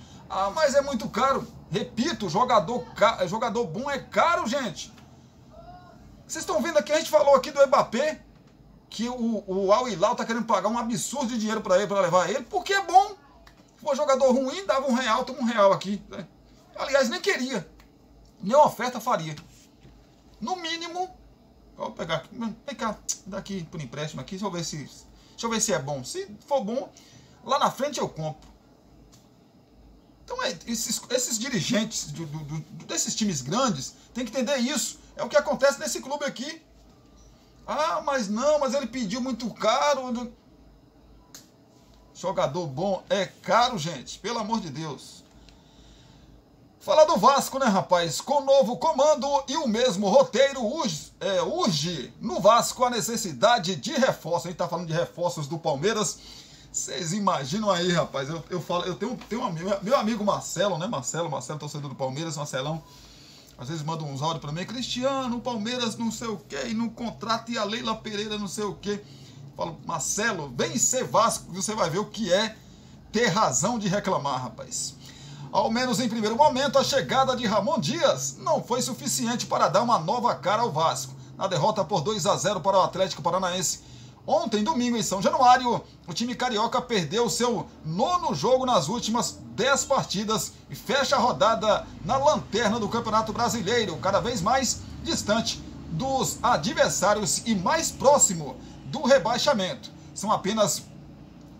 Mas é muito caro. Repito, jogador bom é caro, gente. Vocês estão vendo aqui, a gente falou aqui do Mbappé, que o Al Hilal tá querendo pagar um absurdo de dinheiro para ele, para levar ele, porque é bom. Se for jogador ruim, dava R$1, toma R$1 aqui. Né? Aliás, nem queria. Nem oferta faria. No mínimo, vou pegar aqui, vem cá, daqui por empréstimo aqui, deixa eu ver se é bom. Se for bom, lá na frente eu compro. Então, esses dirigentes desses times grandes tem que entender isso. É o que acontece nesse clube aqui. Mas ele pediu muito caro. Jogador bom é caro, gente. Pelo amor de Deus. Falar do Vasco, né, rapaz? Com novo comando e o mesmo roteiro, urge no Vasco a necessidade de reforço. A gente tá falando de reforços do Palmeiras. Vocês imaginam aí, rapaz? Eu tenho um amigo, meu amigo Marcelo, né? Marcelo, torcedor do Palmeiras, Marcelão. Às vezes manda uns áudios pra mim, Cristiano, o Palmeiras não sei o que, e não contrata, e a Leila Pereira não sei o que. Falo, Marcelo, vem ser Vasco, você vai ver o que é ter razão de reclamar, rapaz. Ao menos em primeiro momento, a chegada de Ramon Dias não foi suficiente para dar uma nova cara ao Vasco. Na derrota por 2-0 para o Atlético Paranaense, ontem, domingo, em São Januário, o time carioca perdeu seu 9º jogo nas últimas 10 partidas e fecha a rodada na lanterna do Campeonato Brasileiro, cada vez mais distante dos adversários e mais próximo do rebaixamento. São apenas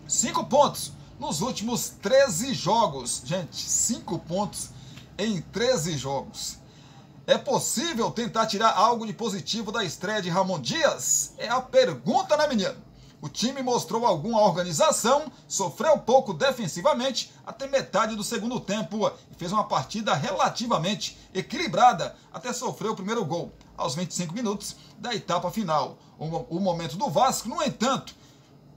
5 pontos nos últimos 13 jogos. Gente, 5 pontos em 13 jogos. É possível tentar tirar algo de positivo da estreia de Ramon Dias? É a pergunta, né, menino? O time mostrou alguma organização, sofreu pouco defensivamente até metade do segundo tempo e fez uma partida relativamente equilibrada até sofrer o primeiro gol, aos 25 minutos da etapa final. O momento do Vasco, no entanto,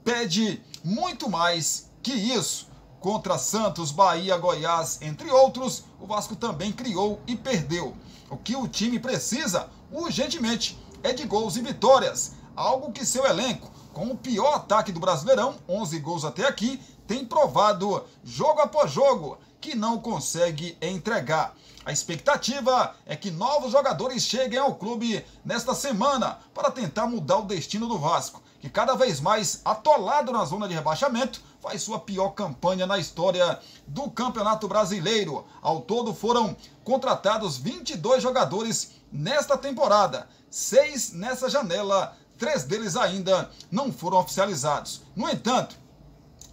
pede muito mais que isso. Contra Santos, Bahia, Goiás, entre outros, o Vasco também criou e perdeu. O que o time precisa, urgentemente, é de gols e vitórias. Algo que seu elenco, com o pior ataque do Brasileirão, 11 gols até aqui, tem provado jogo após jogo que não consegue entregar. A expectativa é que novos jogadores cheguem ao clube nesta semana para tentar mudar o destino do Vasco, que cada vez mais atolado na zona de rebaixamento, faz sua pior campanha na história do Campeonato Brasileiro. Ao todo foram contratados 22 jogadores nesta temporada, 6 nessa janela, 3 deles ainda não foram oficializados. No entanto,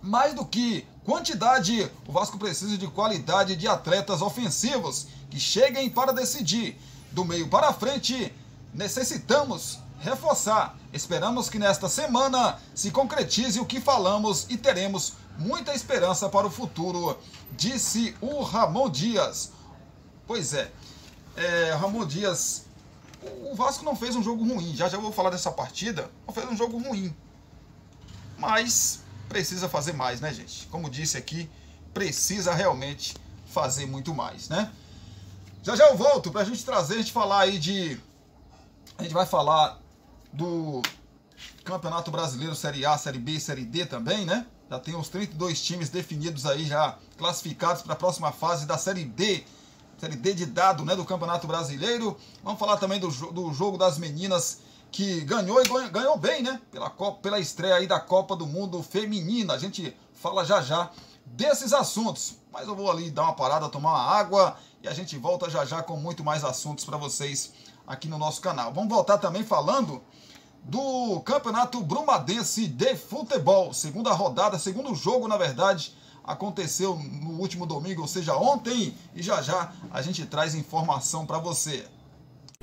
mais do que quantidade, o Vasco precisa de qualidade de atletas ofensivos que cheguem para decidir. Do meio para frente, necessitamos reforçar. Esperamos que nesta semana se concretize o que falamos e teremos muita esperança para o futuro, disse o Ramon Dias. Pois é, Ramon Dias, o Vasco não fez um jogo ruim, já vou falar dessa partida, não fez um jogo ruim, mas precisa fazer mais, né, gente? Como disse aqui, precisa realmente fazer muito mais, né? Já eu volto pra gente trazer, a gente falar aí a gente vai falar do Campeonato Brasileiro Série A, Série B e Série D também, né? Já tem os 32 times definidos aí, já classificados para a próxima fase da Série D. Série D de dado, né, do Campeonato Brasileiro. Vamos falar também do jogo das meninas que ganhou e ganhou bem, né? Pela estreia aí da Copa do Mundo Feminina. A gente fala já desses assuntos. Mas eu vou ali dar uma parada, tomar uma água e a gente volta já com muito mais assuntos para vocês aqui no nosso canal. Vamos voltar também falando do Campeonato Brumadense de Futebol. Segunda rodada, segundo jogo, na verdade, aconteceu no último domingo, ou seja, ontem, e já a gente traz informação para você.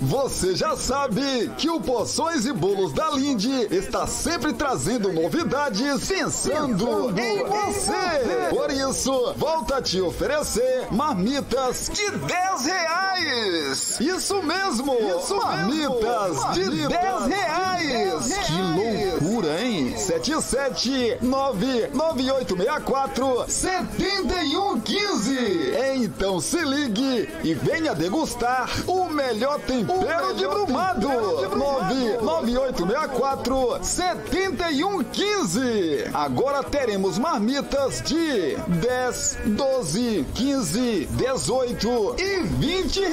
Você já sabe que o Poções e Bolos da Lindy está sempre trazendo novidades pensando em você. Por isso, volta a te oferecer marmitas de R$10. Isso mesmo, marmitas de R$10. Que loucura, hein? 77998647115. Então se ligue e venha degustar o melhor tempero de Brumado. 998647115. Agora teremos marmitas de 10, 12, 15, 18 e R$20.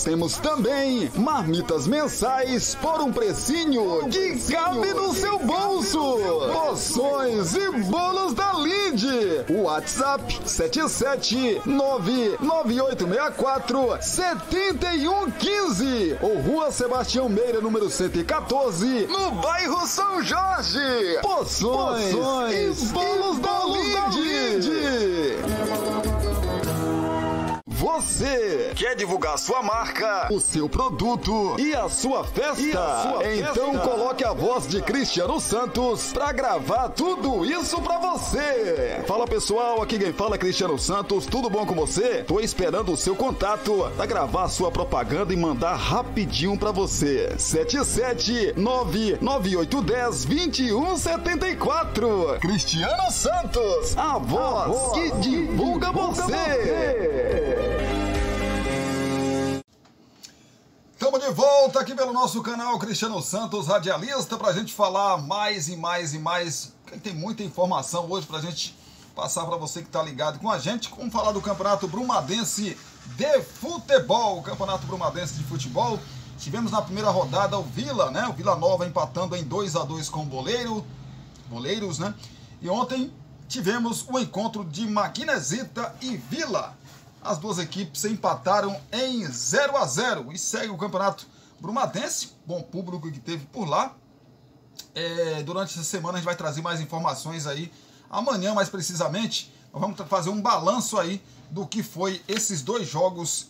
Temos também marmitas mensais por um precinho que cabe no seu bolso. Poções e Bolos da Lindy. WhatsApp 77998647115 ou Rua Sebastião Meira, número 114, no bairro São Jorge. Poções e Bolos da Lindy. Você quer divulgar sua marca, o seu produto e a sua festa? Então coloque a voz de Cristiano Santos para gravar tudo isso para você. Fala pessoal, aqui quem fala é Cristiano Santos, tudo bom com você? Tô esperando o seu contato para gravar a sua propaganda e mandar rapidinho para você. 77998102174. Cristiano Santos, a voz que divulga você. Estamos de volta aqui pelo nosso canal Cristiano Santos, radialista, para a gente falar mais e mais e mais. Tem muita informação hoje para a gente passar para você que está ligado com a gente. Vamos falar do Campeonato Brumadense de Futebol. O Campeonato Brumadense de Futebol. Tivemos na primeira rodada o Vila, né? O Vila Nova empatando em 2-2 com o Boleiros, né? E ontem tivemos o encontro de Magnesita e Vila. As duas equipes empataram em 0-0 e segue o Campeonato Brumadense. Bom público que teve por lá. Durante essa semana a gente vai trazer mais informações aí. Amanhã, mais precisamente, nós vamos fazer um balanço aí do que foi esses dois jogos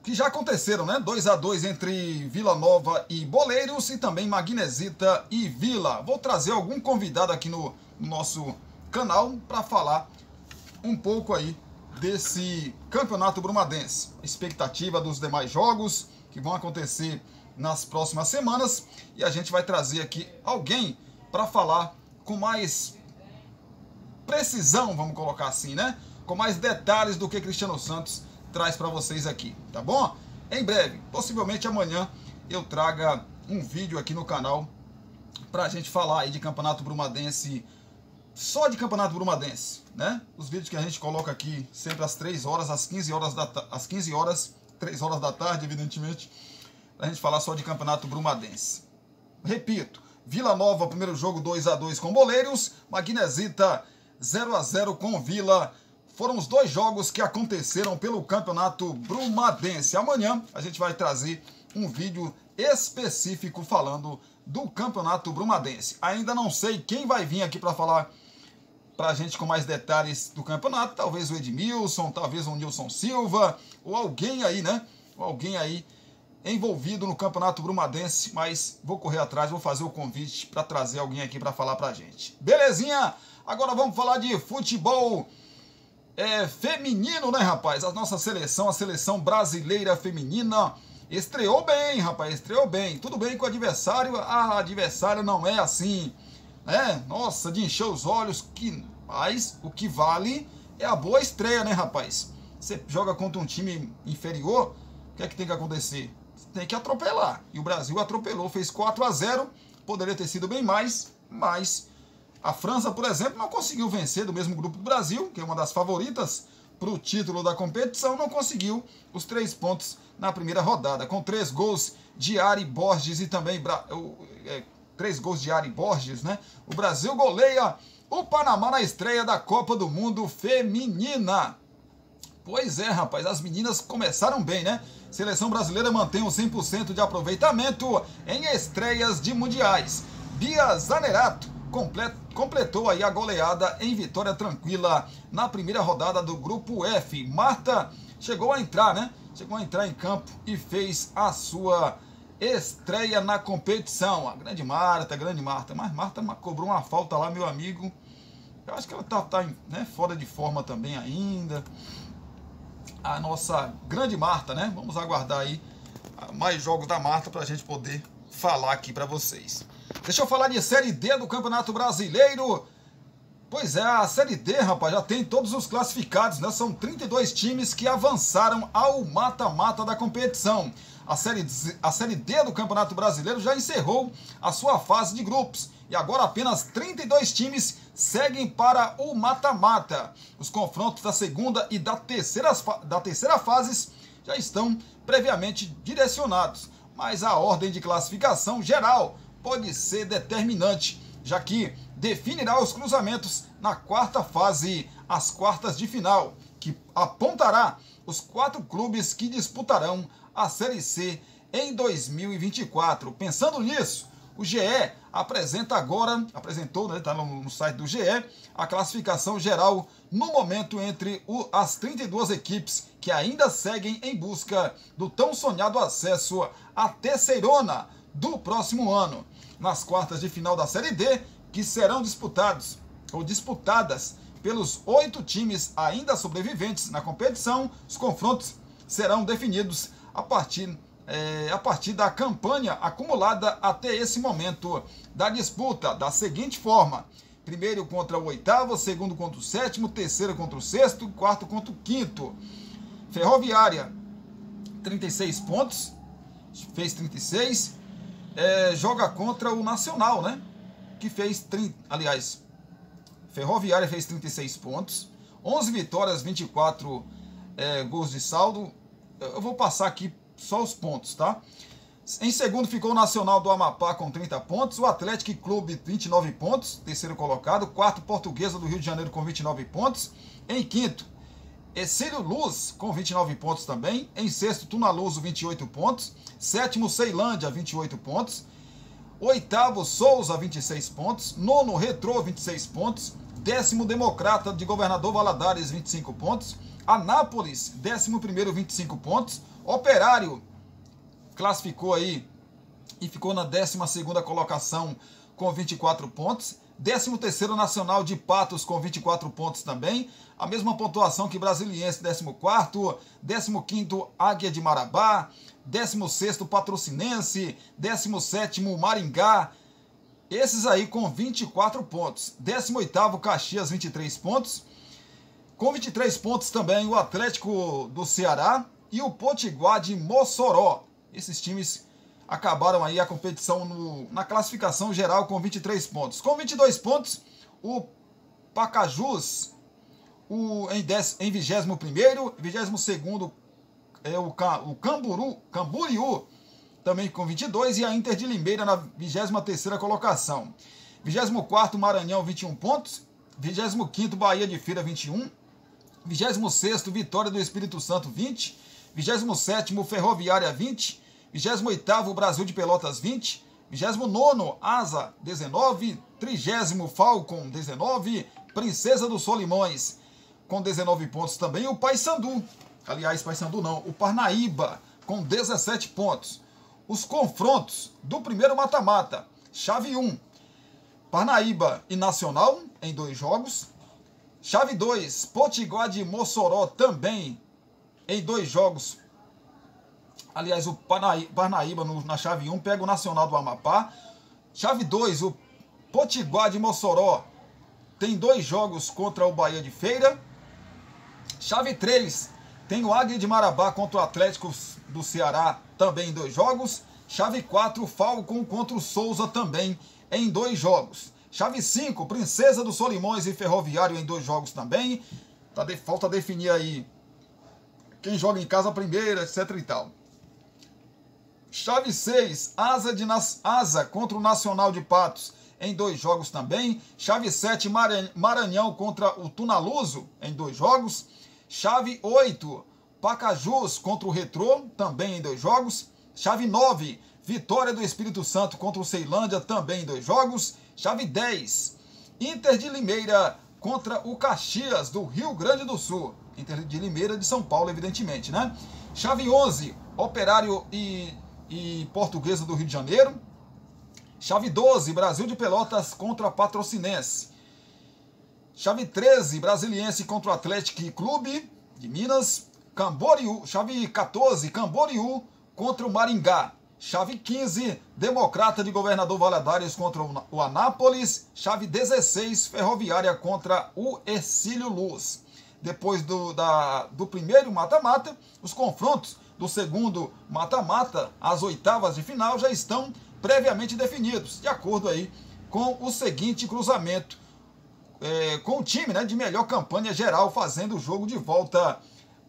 que já aconteceram, né? 2-2 entre Vila Nova e Boleiros e também Magnesita e Vila. Vou trazer algum convidado aqui no nosso canal para falar um pouco aí desse Campeonato Brumadense. Expectativa dos demais jogos que vão acontecer nas próximas semanas e a gente vai trazer aqui alguém para falar com mais precisão, vamos colocar assim, né? Com mais detalhes do que Cristiano Santos traz para vocês aqui, tá bom? Em breve, possivelmente amanhã, eu traga um vídeo aqui no canal para a gente falar aí de Campeonato Brumadense, só de Campeonato Brumadense, né? Os vídeos que a gente coloca aqui sempre às 3 horas, às 15 horas, 3 horas da tarde, evidentemente, pra gente falar só de Campeonato Brumadense. Repito, Vila Nova, primeiro jogo 2-2 com Boleiros, Magnesita 0-0 com Vila. Foram os dois jogos que aconteceram pelo Campeonato Brumadense. Amanhã a gente vai trazer um vídeo específico falando do Campeonato Brumadense. Ainda não sei quem vai vir aqui para falar pra gente com mais detalhes do campeonato. Talvez o Edmilson, talvez o Nilson Silva, ou alguém aí, né? Ou alguém aí envolvido no Campeonato Brumadense, mas vou correr atrás, vou fazer o convite para trazer alguém aqui para falar pra gente. Belezinha? Agora vamos falar de futebol feminino, né, rapaz? A nossa seleção, a seleção brasileira feminina, estreou bem, rapaz, estreou bem. Tudo bem com o adversário, adversário não é assim, né? Nossa, de encher os olhos, mas o que vale é a boa estreia, né, rapaz? Você joga contra um time inferior, o que é que tem que acontecer? Tem que atropelar. E o Brasil atropelou, fez 4-0, poderia ter sido bem mais, mas a França, por exemplo, não conseguiu vencer do mesmo grupo do Brasil, que é uma das favoritas para o título da competição, não conseguiu os 3 pontos na primeira rodada, com 3 gols de Ari Borges e também 3 gols de Ari Borges, né? O Brasil goleia o Panamá na estreia da Copa do Mundo Feminina. Pois é, rapaz, as meninas começaram bem, né? Seleção brasileira mantém um 100% de aproveitamento em estreias de mundiais. Bia Zanerato completou aí a goleada em vitória tranquila na primeira rodada do Grupo F. Marta chegou a entrar, né? chegou a entrar em campo e fez a sua estreia na competição. A grande Marta. Mas Marta cobrou uma falta lá, meu amigo. Eu acho que ela tá né, fora de forma também ainda. A nossa grande Marta, né? Vamos aguardar aí mais jogos da Marta para a gente poder falar aqui para vocês. Deixa eu falar de Série D do Campeonato Brasileiro. Pois é, a Série D, rapaz, já tem todos os classificados, né? São 32 times que avançaram ao mata-mata da competição. A Série D do Campeonato Brasileiro já encerrou a sua fase de grupos. E agora apenas 32 times seguem para o mata-mata. Os confrontos da segunda e da terceira fases já estão previamente direcionados. Mas a ordem de classificação geral pode ser determinante, já que definirá os cruzamentos na quarta fase, as quartas de final, que apontará os 4 clubes que disputarão a Série C em 2024. Pensando nisso, o GE apresentou, né, tá no site do GE, a classificação geral no momento entre as 32 equipes que ainda seguem em busca do tão sonhado acesso à terceirona do próximo ano. Nas quartas de final da Série D, que serão disputadas pelos 8 times ainda sobreviventes na competição, os confrontos serão definidos a partir da campanha acumulada até esse momento da disputa, da seguinte forma: primeiro contra o 8º, segundo contra o 7º, terceiro contra o 6º, quarto contra o 5º. Ferroviária, 36 pontos, fez 36, joga contra o Nacional, né? Que fez 30, aliás, Ferroviária fez 36 pontos, 11 vitórias, 24 gols de saldo. Eu vou passar aqui só os pontos, tá? Em segundo ficou o Nacional do Amapá com 30 pontos, o Atlético Clube 29 pontos, terceiro colocado, quarto Portuguesa do Rio de Janeiro com 29 pontos, em quinto Exílio Luz com 29 pontos também, em sexto Tunaluso 28 pontos, sétimo Ceilândia 28 pontos, oitavo Souza 26 pontos, nono Retrô 26 pontos, décimo Democrata de Governador Valadares 25 pontos, Anápolis 11º 25 pontos, Operário classificou aí e ficou na 12ª colocação com 24 pontos. 13º Nacional de Patos com 24 pontos também. A mesma pontuação que Brasiliense, 14º. 15º Águia de Marabá. 16º Patrocinense. 17º Maringá. Esses aí com 24 pontos. 18º Caxias, 23 pontos. Com 23 pontos também o Atlético do Ceará e o Potiguar de Mossoró. Esses times acabaram aí a competição na classificação geral com 23 pontos. Com 22 pontos, o Pacajus em 21º, 22º o Camboriú, também com 22, e a Inter de Limeira na 23ª colocação. 24º Maranhão, 21 pontos. 25º Bahia de Feira, 21. 26º Vitória do Espírito Santo, 20. 27º Ferroviária, 20. 28º Brasil de Pelotas, 20. 29º Asa, 19. 30º Falcon, 19. Princesa dos Solimões, com 19 pontos também. O Paysandu, aliás, Paysandu não, o Parnaíba, com 17 pontos. Os confrontos do primeiro mata-mata. Chave 1, Parnaíba e Nacional, em 2 jogos. Chave 2, Potiguar de Mossoró, também em 2 jogos. Aliás, o Parnaíba na chave 1 pega o Nacional do Amapá. Chave 2, o Potiguar de Mossoró tem 2 jogos contra o Bahia de Feira. Chave 3, tem o Águia de Marabá contra o Atlético do Ceará, também em 2 jogos. Chave 4, o Falcon contra o Souza, também em 2 jogos. Chave 5, Princesa dos Solimões e Ferroviário em 2 jogos também. Falta definir aí quem joga em casa primeiro, etc e tal. Chave 6, Asa contra o Nacional de Patos em 2 jogos também. Chave 7, Maranhão contra o Tunaluso em 2 jogos. Chave 8, Pacajus contra o Retrô, também em 2 jogos. Chave 9, Vitória do Espírito Santo contra o Ceilândia, também em 2 jogos. Chave 10, Inter de Limeira contra o Caxias do Rio Grande do Sul. Inter de Limeira de São Paulo, evidentemente, né? Chave 11, Operário e Portuguesa do Rio de Janeiro. Chave 12, Brasil de Pelotas contra Patrocinense. Chave 13, Brasiliense contra o Atlético Clube de Minas. Camboriú, chave 14, Camboriú contra o Maringá. Chave 15, Democrata de Governador Valadares contra o Anápolis. Chave 16, Ferroviária contra o Hercílio Luz. Depois do primeiro mata-mata, os confrontos do segundo mata-mata, as oitavas de final, já estão previamente definidos, de acordo aí com o seguinte cruzamento, com o time, né, de melhor campanha geral fazendo o jogo de volta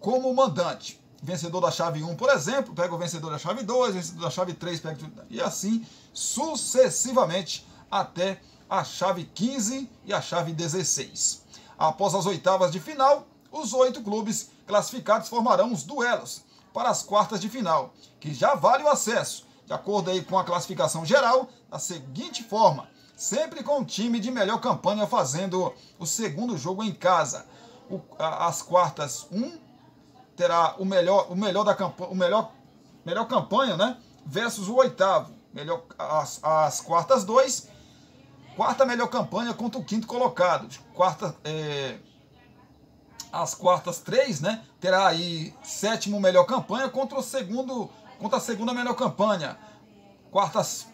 como mandante. Vencedor da chave 1, por exemplo, pega o vencedor da chave 2, vencedor da chave 3, pega, e assim sucessivamente até a chave 15 e a chave 16. Após as oitavas de final, os 8 clubes classificados formarão os duelos para as quartas de final, que já vale o acesso, de acordo aí com a classificação geral, da seguinte forma: sempre com o time de melhor campanha fazendo o segundo jogo em casa. As quartas 1 terá o melhor campanha, né, versus o oitavo. As quartas 2, quarta melhor campanha contra o quinto colocado. As quartas 3, né, terá aí sétimo melhor campanha contra a segunda melhor campanha. Quartas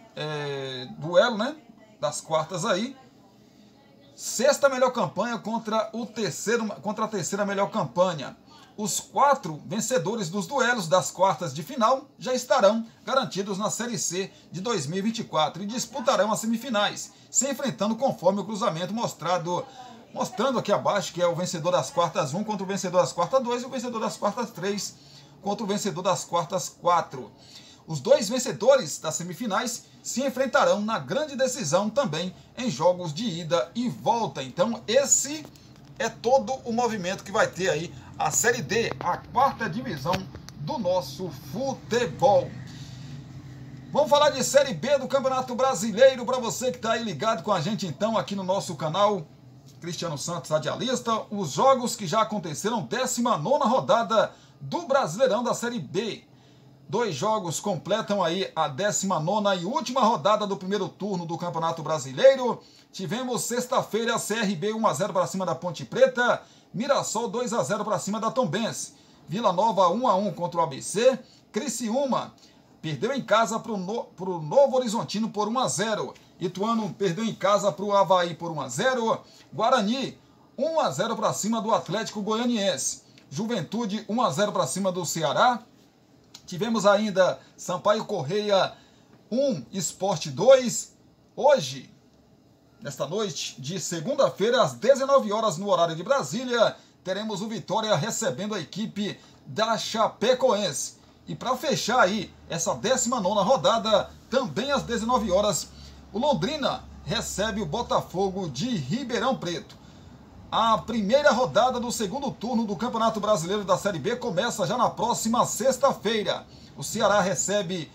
duelo, né, das quartas aí. Sexta melhor campanha contra a terceira melhor campanha. Os 4 vencedores dos duelos das quartas de final já estarão garantidos na Série C de 2024 e disputarão as semifinais, se enfrentando conforme o cruzamento mostrando aqui abaixo, que é o vencedor das quartas 1 contra o vencedor das quartas 2 e o vencedor das quartas 3 contra o vencedor das quartas 4. Os 2 vencedores das semifinais se enfrentarão na grande decisão também em jogos de ida e volta. Então esse é todo o movimento que vai ter aí a Série D, a 4ª divisão do nosso futebol. Vamos falar de Série B do Campeonato Brasileiro, para você que está aí ligado com a gente então aqui no nosso canal Cristiano Santos Radialista. Os jogos que já aconteceram, 19ª rodada do Brasileirão da Série B. 2 jogos completam aí a 19ª e última rodada do primeiro turno do Campeonato Brasileiro. Tivemos sexta-feira CRB 1-0 para cima da Ponte Preta, Mirassol 2-0 para cima da Tombense, Vila Nova 1-1 contra o ABC, Criciúma perdeu em casa para o Novo Horizontino por 1-0, Ituano perdeu em casa para o Avaí por 1-0, Guarani 1-0 para cima do Atlético Goianiense, Juventude 1-0 para cima do Ceará. Tivemos ainda Sampaio Correia 1, Sport 2. Hoje, nesta noite de segunda-feira, às 19 horas no horário de Brasília, teremos o Vitória recebendo a equipe da Chapecoense. E para fechar aí essa 19ª rodada, também às 19 horas, o Londrina recebe o Botafogo de Ribeirão Preto. A primeira rodada do segundo turno do Campeonato Brasileiro da Série B começa já na próxima sexta-feira. O Ceará recebe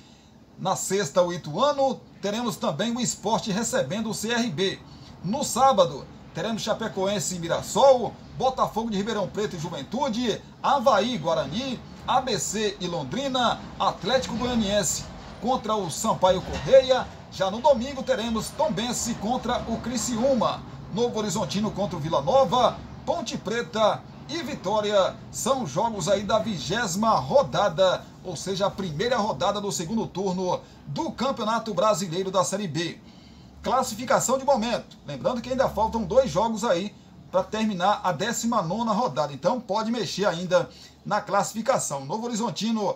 na sexta o Ituano, teremos também o Sport recebendo o CRB. No sábado, teremos Chapecoense e Mirassol, Botafogo de Ribeirão Preto e Juventude, Avaí e Guarani, ABC e Londrina, Atlético Goianiense contra o Sampaio Correia. Já no domingo teremos Tombense contra o Criciúma, Novo Horizontino contra o Vila Nova, Ponte Preta e Vitória. São jogos aí da 20ª rodada, ou seja, a primeira rodada do segundo turno do Campeonato Brasileiro da Série B. Classificação de momento. Lembrando que ainda faltam 2 jogos aí para terminar a 19ª rodada. Então pode mexer ainda na classificação. Novo Horizontino,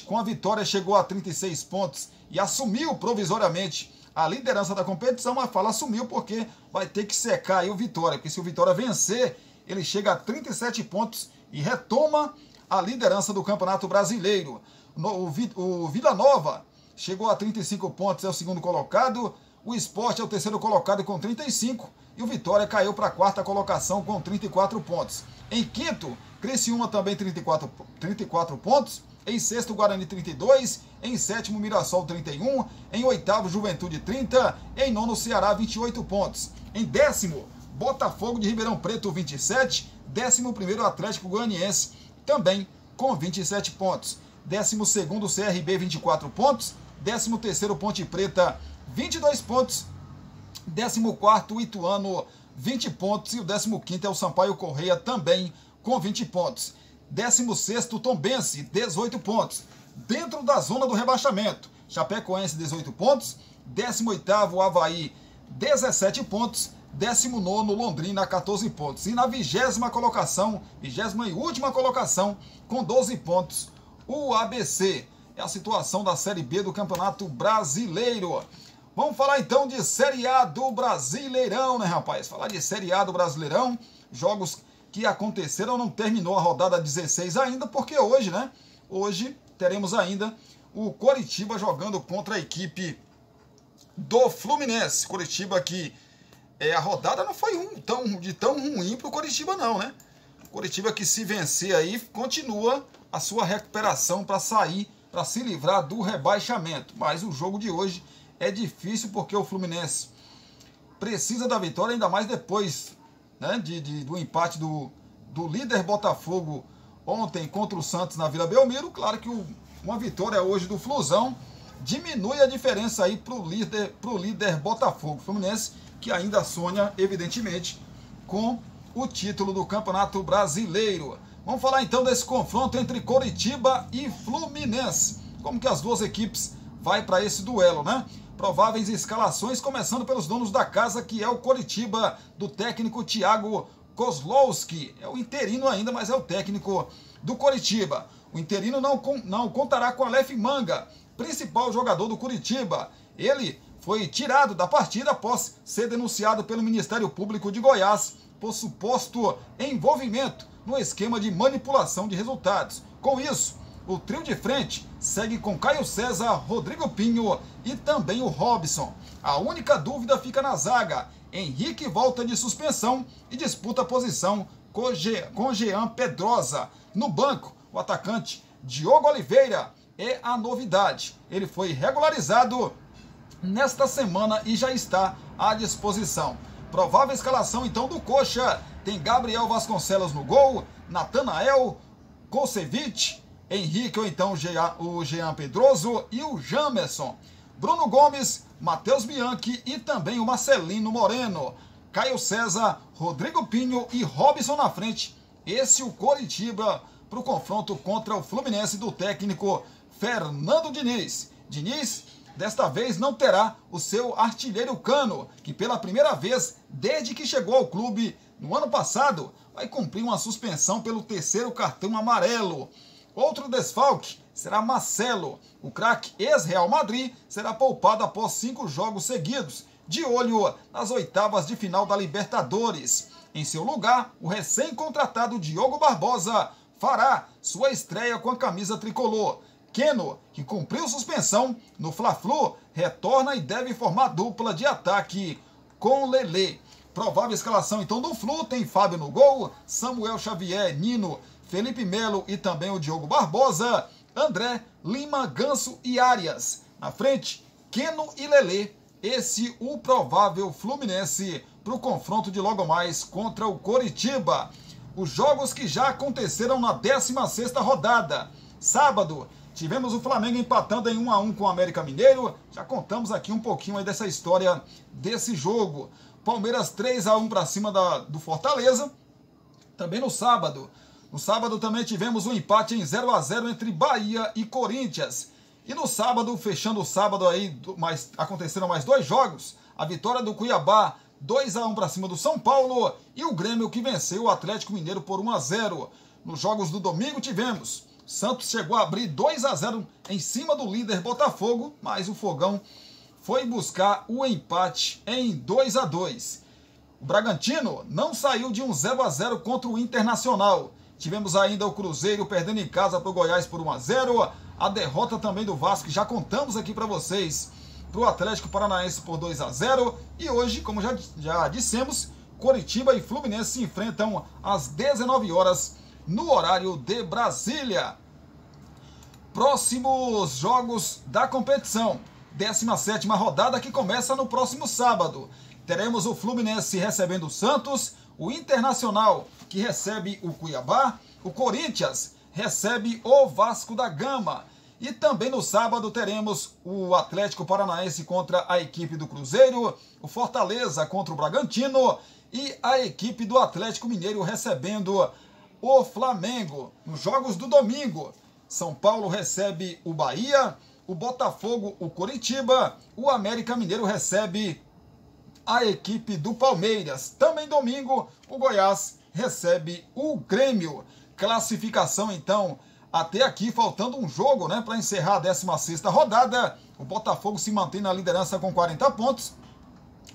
com a vitória, chegou a 36 pontos e assumiu provisoriamente a liderança da competição, mas assumiu porque vai ter que secar aí o Vitória, porque se o Vitória vencer, ele chega a 37 pontos e retoma a liderança do Campeonato Brasileiro. O Vila Nova chegou a 35 pontos, é o segundo colocado, o Sport é o terceiro colocado com 35 e o Vitória caiu para a 4ª colocação com 34 pontos. Em quinto, Criciúma também 34 pontos. Em sexto, Guarani 32, em sétimo, Mirassol 31, em oitavo, Juventude 30, em nono, Ceará 28 pontos. Em décimo, Botafogo de Ribeirão Preto 27, 11º, Atlético Goianiense também com 27 pontos. 12º CRB, 24 pontos. 13º Ponte Preta, 22 pontos. 14º Ituano, 20 pontos. E o 15º é o Sampaio Correia, também com 20 pontos. 16º Tombense, 18 pontos. Dentro da zona do rebaixamento, Chapecoense, 18 pontos. 18º Avaí, 17 pontos. 19º Londrina, 14 pontos. E na 20ª colocação, 20ª e última colocação, com 12 pontos, o ABC. É a situação da Série B do Campeonato Brasileiro. Vamos falar então de Série A do Brasileirão, né, rapaz? Falar de Série A do Brasileirão, jogos que aconteceram, não terminou a rodada 16 ainda, porque hoje, né? Hoje teremos ainda o Coritiba jogando contra a equipe do Fluminense. Coritiba que a rodada não foi tão ruim para o Coritiba não, né? O Coritiba que se vencer aí, continua a sua recuperação para sair, para se livrar do rebaixamento. Mas o jogo de hoje é difícil porque o Fluminense precisa da vitória, ainda mais depois, né, do empate do líder Botafogo ontem contra o Santos na Vila Belmiro. Claro que uma vitória hoje do Flusão diminui a diferença aí para o líder Botafogo. Fluminense que ainda sonha, evidentemente, com o título do Campeonato Brasileiro. Vamos falar então desse confronto entre Coritiba e Fluminense. Como que as duas equipes vai para esse duelo, né? Prováveis escalações, começando pelos donos da casa, que é o Coritiba, do técnico Thiago Kozlowski. É o interino ainda, mas é o técnico do Coritiba. O interino não contará com Aleph Manga, principal jogador do Coritiba. Ele foi tirado da partida após ser denunciado pelo Ministério Público de Goiás por suposto envolvimento no esquema de manipulação de resultados. Com isso, o trio de frente segue com Caio César, Rodrigo Pinho e também o Robson. A única dúvida fica na zaga. Henrique volta de suspensão e disputa a posição com Jean Pedrosa. No banco, o atacante Diogo Oliveira é a novidade. Ele foi regularizado nesta semana e já está à disposição. Provável escalação então do Coxa: tem Gabriel Vasconcelos no gol, Natanael, Kosevic, Henrique ou então o Jean Pedroso e o Jamerson, Bruno Gomes, Matheus Bianchi e também o Marcelino Moreno, Caio César, Rodrigo Pinho e Robson na frente. Esse o Coritiba para o confronto contra o Fluminense do técnico Fernando Diniz. Diniz desta vez não terá o seu artilheiro Cano, que pela primeira vez desde que chegou ao clube no ano passado vai cumprir uma suspensão pelo terceiro cartão amarelo. Outro desfalque será Marcelo. O craque ex-Real Madrid será poupado após 5 jogos seguidos, de olho nas oitavas de final da Libertadores. Em seu lugar, o recém-contratado Diogo Barbosa fará sua estreia com a camisa tricolor. Keno, que cumpriu suspensão no Fla-Flu, retorna e deve formar dupla de ataque com Lelê. Provável escalação então do Flu: tem Fábio no gol, Samuel Xavier, Nino, Felipe Melo e também o Diogo Barbosa, André, Lima, Ganso e Arias. Na frente, Keno e Lelê. Esse o provável Fluminense para o confronto de logo mais contra o Coritiba. Os jogos que já aconteceram na 16ª rodada. Sábado, tivemos o Flamengo empatando em 1-1 com o América Mineiro. Já contamos aqui um pouquinho aí dessa história desse jogo. Palmeiras 3-1 para cima do Fortaleza. Também no sábado. No sábado também tivemos um empate em 0-0 entre Bahia e Corinthians. E no sábado, fechando o sábado aí, aconteceram mais 2 jogos. A vitória do Cuiabá 2-1 para cima do São Paulo e o Grêmio que venceu o Atlético Mineiro por 1-0. Nos jogos do domingo tivemos: Santos chegou a abrir 2-0 em cima do líder Botafogo, mas o Fogão foi buscar o empate em 2-2. O Bragantino não saiu de um 0-0 contra o Internacional. Tivemos ainda o Cruzeiro perdendo em casa para o Goiás por 1-0. A derrota também do Vasco, que já contamos aqui para vocês, para o Atlético Paranaense por 2-0. E hoje, como já dissemos, Coritiba e Fluminense se enfrentam às 19 horas no horário de Brasília. Próximos jogos da competição. 17ª rodada que começa no próximo sábado. Teremos o Fluminense recebendo o Santos, o Internacional que recebe o Cuiabá, o Corinthians recebe o Vasco da Gama. E também no sábado teremos o Atlético Paranaense contra a equipe do Cruzeiro, o Fortaleza contra o Bragantino e a equipe do Atlético Mineiro recebendo o Flamengo. Nos jogos do domingo, São Paulo recebe o Bahia, o Botafogo o Coritiba, o América Mineiro recebe a equipe do Palmeiras. Também domingo, o Goiás recebe o Grêmio. Classificação então até aqui, faltando um jogo, né, para encerrar a 16ª rodada. O Botafogo se mantém na liderança com 40 pontos.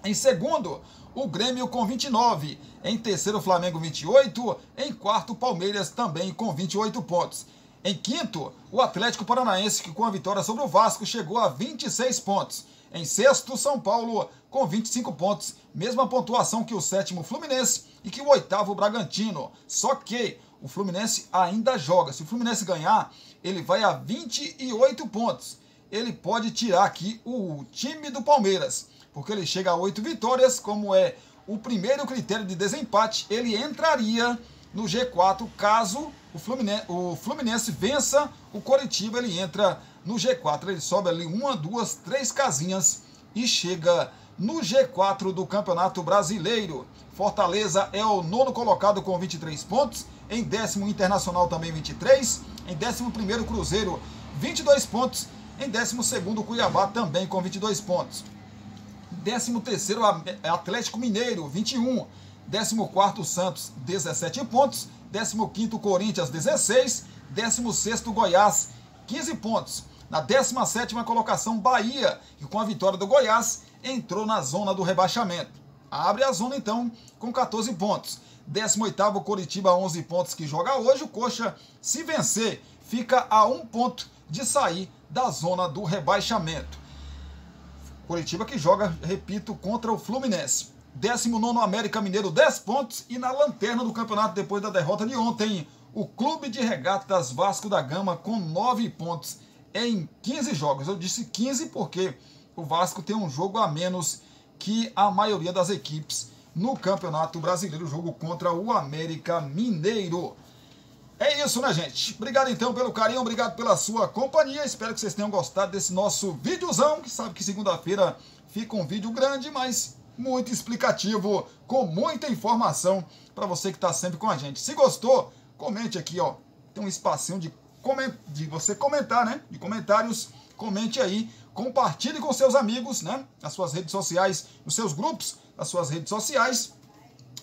Em segundo, o Grêmio com 29. Em terceiro, o Flamengo 28. Em quarto, o Palmeiras também com 28 pontos. Em quinto, o Atlético Paranaense, que com a vitória sobre o Vasco chegou a 26 pontos. Em sexto, São Paulo com 25 pontos. Mesma pontuação que o sétimo Fluminense e que o oitavo Bragantino. Só que o Fluminense ainda joga. Se o Fluminense ganhar, ele vai a 28 pontos. Ele pode tirar aqui o time do Palmeiras, porque ele chega a 8 vitórias, como é o primeiro critério de desempate. Ele entraria no G4 caso o Fluminense vença o Coritiba. Ele entra no G4, ele sobe ali 1, 2, 3 casinhas e chega no G4 do Campeonato Brasileiro. Fortaleza é o nono colocado com 23 pontos. Em décimo, Internacional também 23. Em 11º, Cruzeiro 22 pontos. Em 12º, Cuiabá também com 22 pontos. 13º, Atlético Mineiro 21. 14º, Santos 17 pontos. 15º, Corinthians 16. 16º, Goiás 15 pontos. Na 17ª colocação, Bahia, que com a vitória do Goiás entrou na zona do rebaixamento. Abre a zona então com 14 pontos. 18º, Coritiba 11 pontos, que joga hoje. O Coxa, se vencer, fica a 1 ponto de sair da zona do rebaixamento. Coritiba que joga, repito, contra o Fluminense. 19º, América Mineiro 10 pontos. E na lanterna do campeonato, depois da derrota de ontem, o Clube de Regatas Vasco da Gama com 9 pontos em 15 jogos. Eu disse 15 porque o Vasco tem um jogo a menos que a maioria das equipes no Campeonato Brasileiro, jogo contra o América Mineiro. É isso, né, gente? Obrigado então pelo carinho, obrigado pela sua companhia. Espero que vocês tenham gostado desse nosso videozão, que sabe que segunda-feira fica um vídeo grande, mas muito explicativo, com muita informação para você que está sempre com a gente. Se gostou, comente aqui, ó. Tem um espacinho de você comentar, né? De comentários, comente aí, compartilhe com seus amigos, né? Nas suas redes sociais, nos seus grupos, nas suas redes sociais,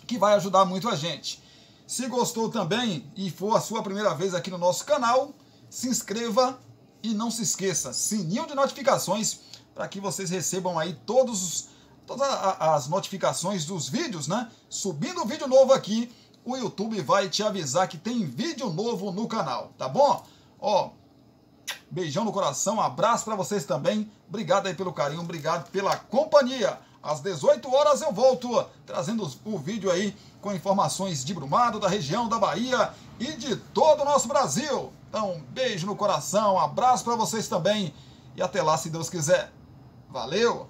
que vai ajudar muito a gente. Se gostou também e for a sua primeira vez aqui no nosso canal, se inscreva e não se esqueça, sininho de notificações, para que vocês recebam aí todas as notificações dos vídeos, né? Subindo vídeo novo aqui, o YouTube vai te avisar que tem vídeo novo no canal, tá bom? Ó, beijão no coração, abraço para vocês também. Obrigado aí pelo carinho, obrigado pela companhia. Às 18 horas eu volto trazendo o vídeo aí com informações de Brumado, da região da Bahia e de todo o nosso Brasil. Então, beijo no coração, abraço para vocês também e até lá, se Deus quiser. Valeu!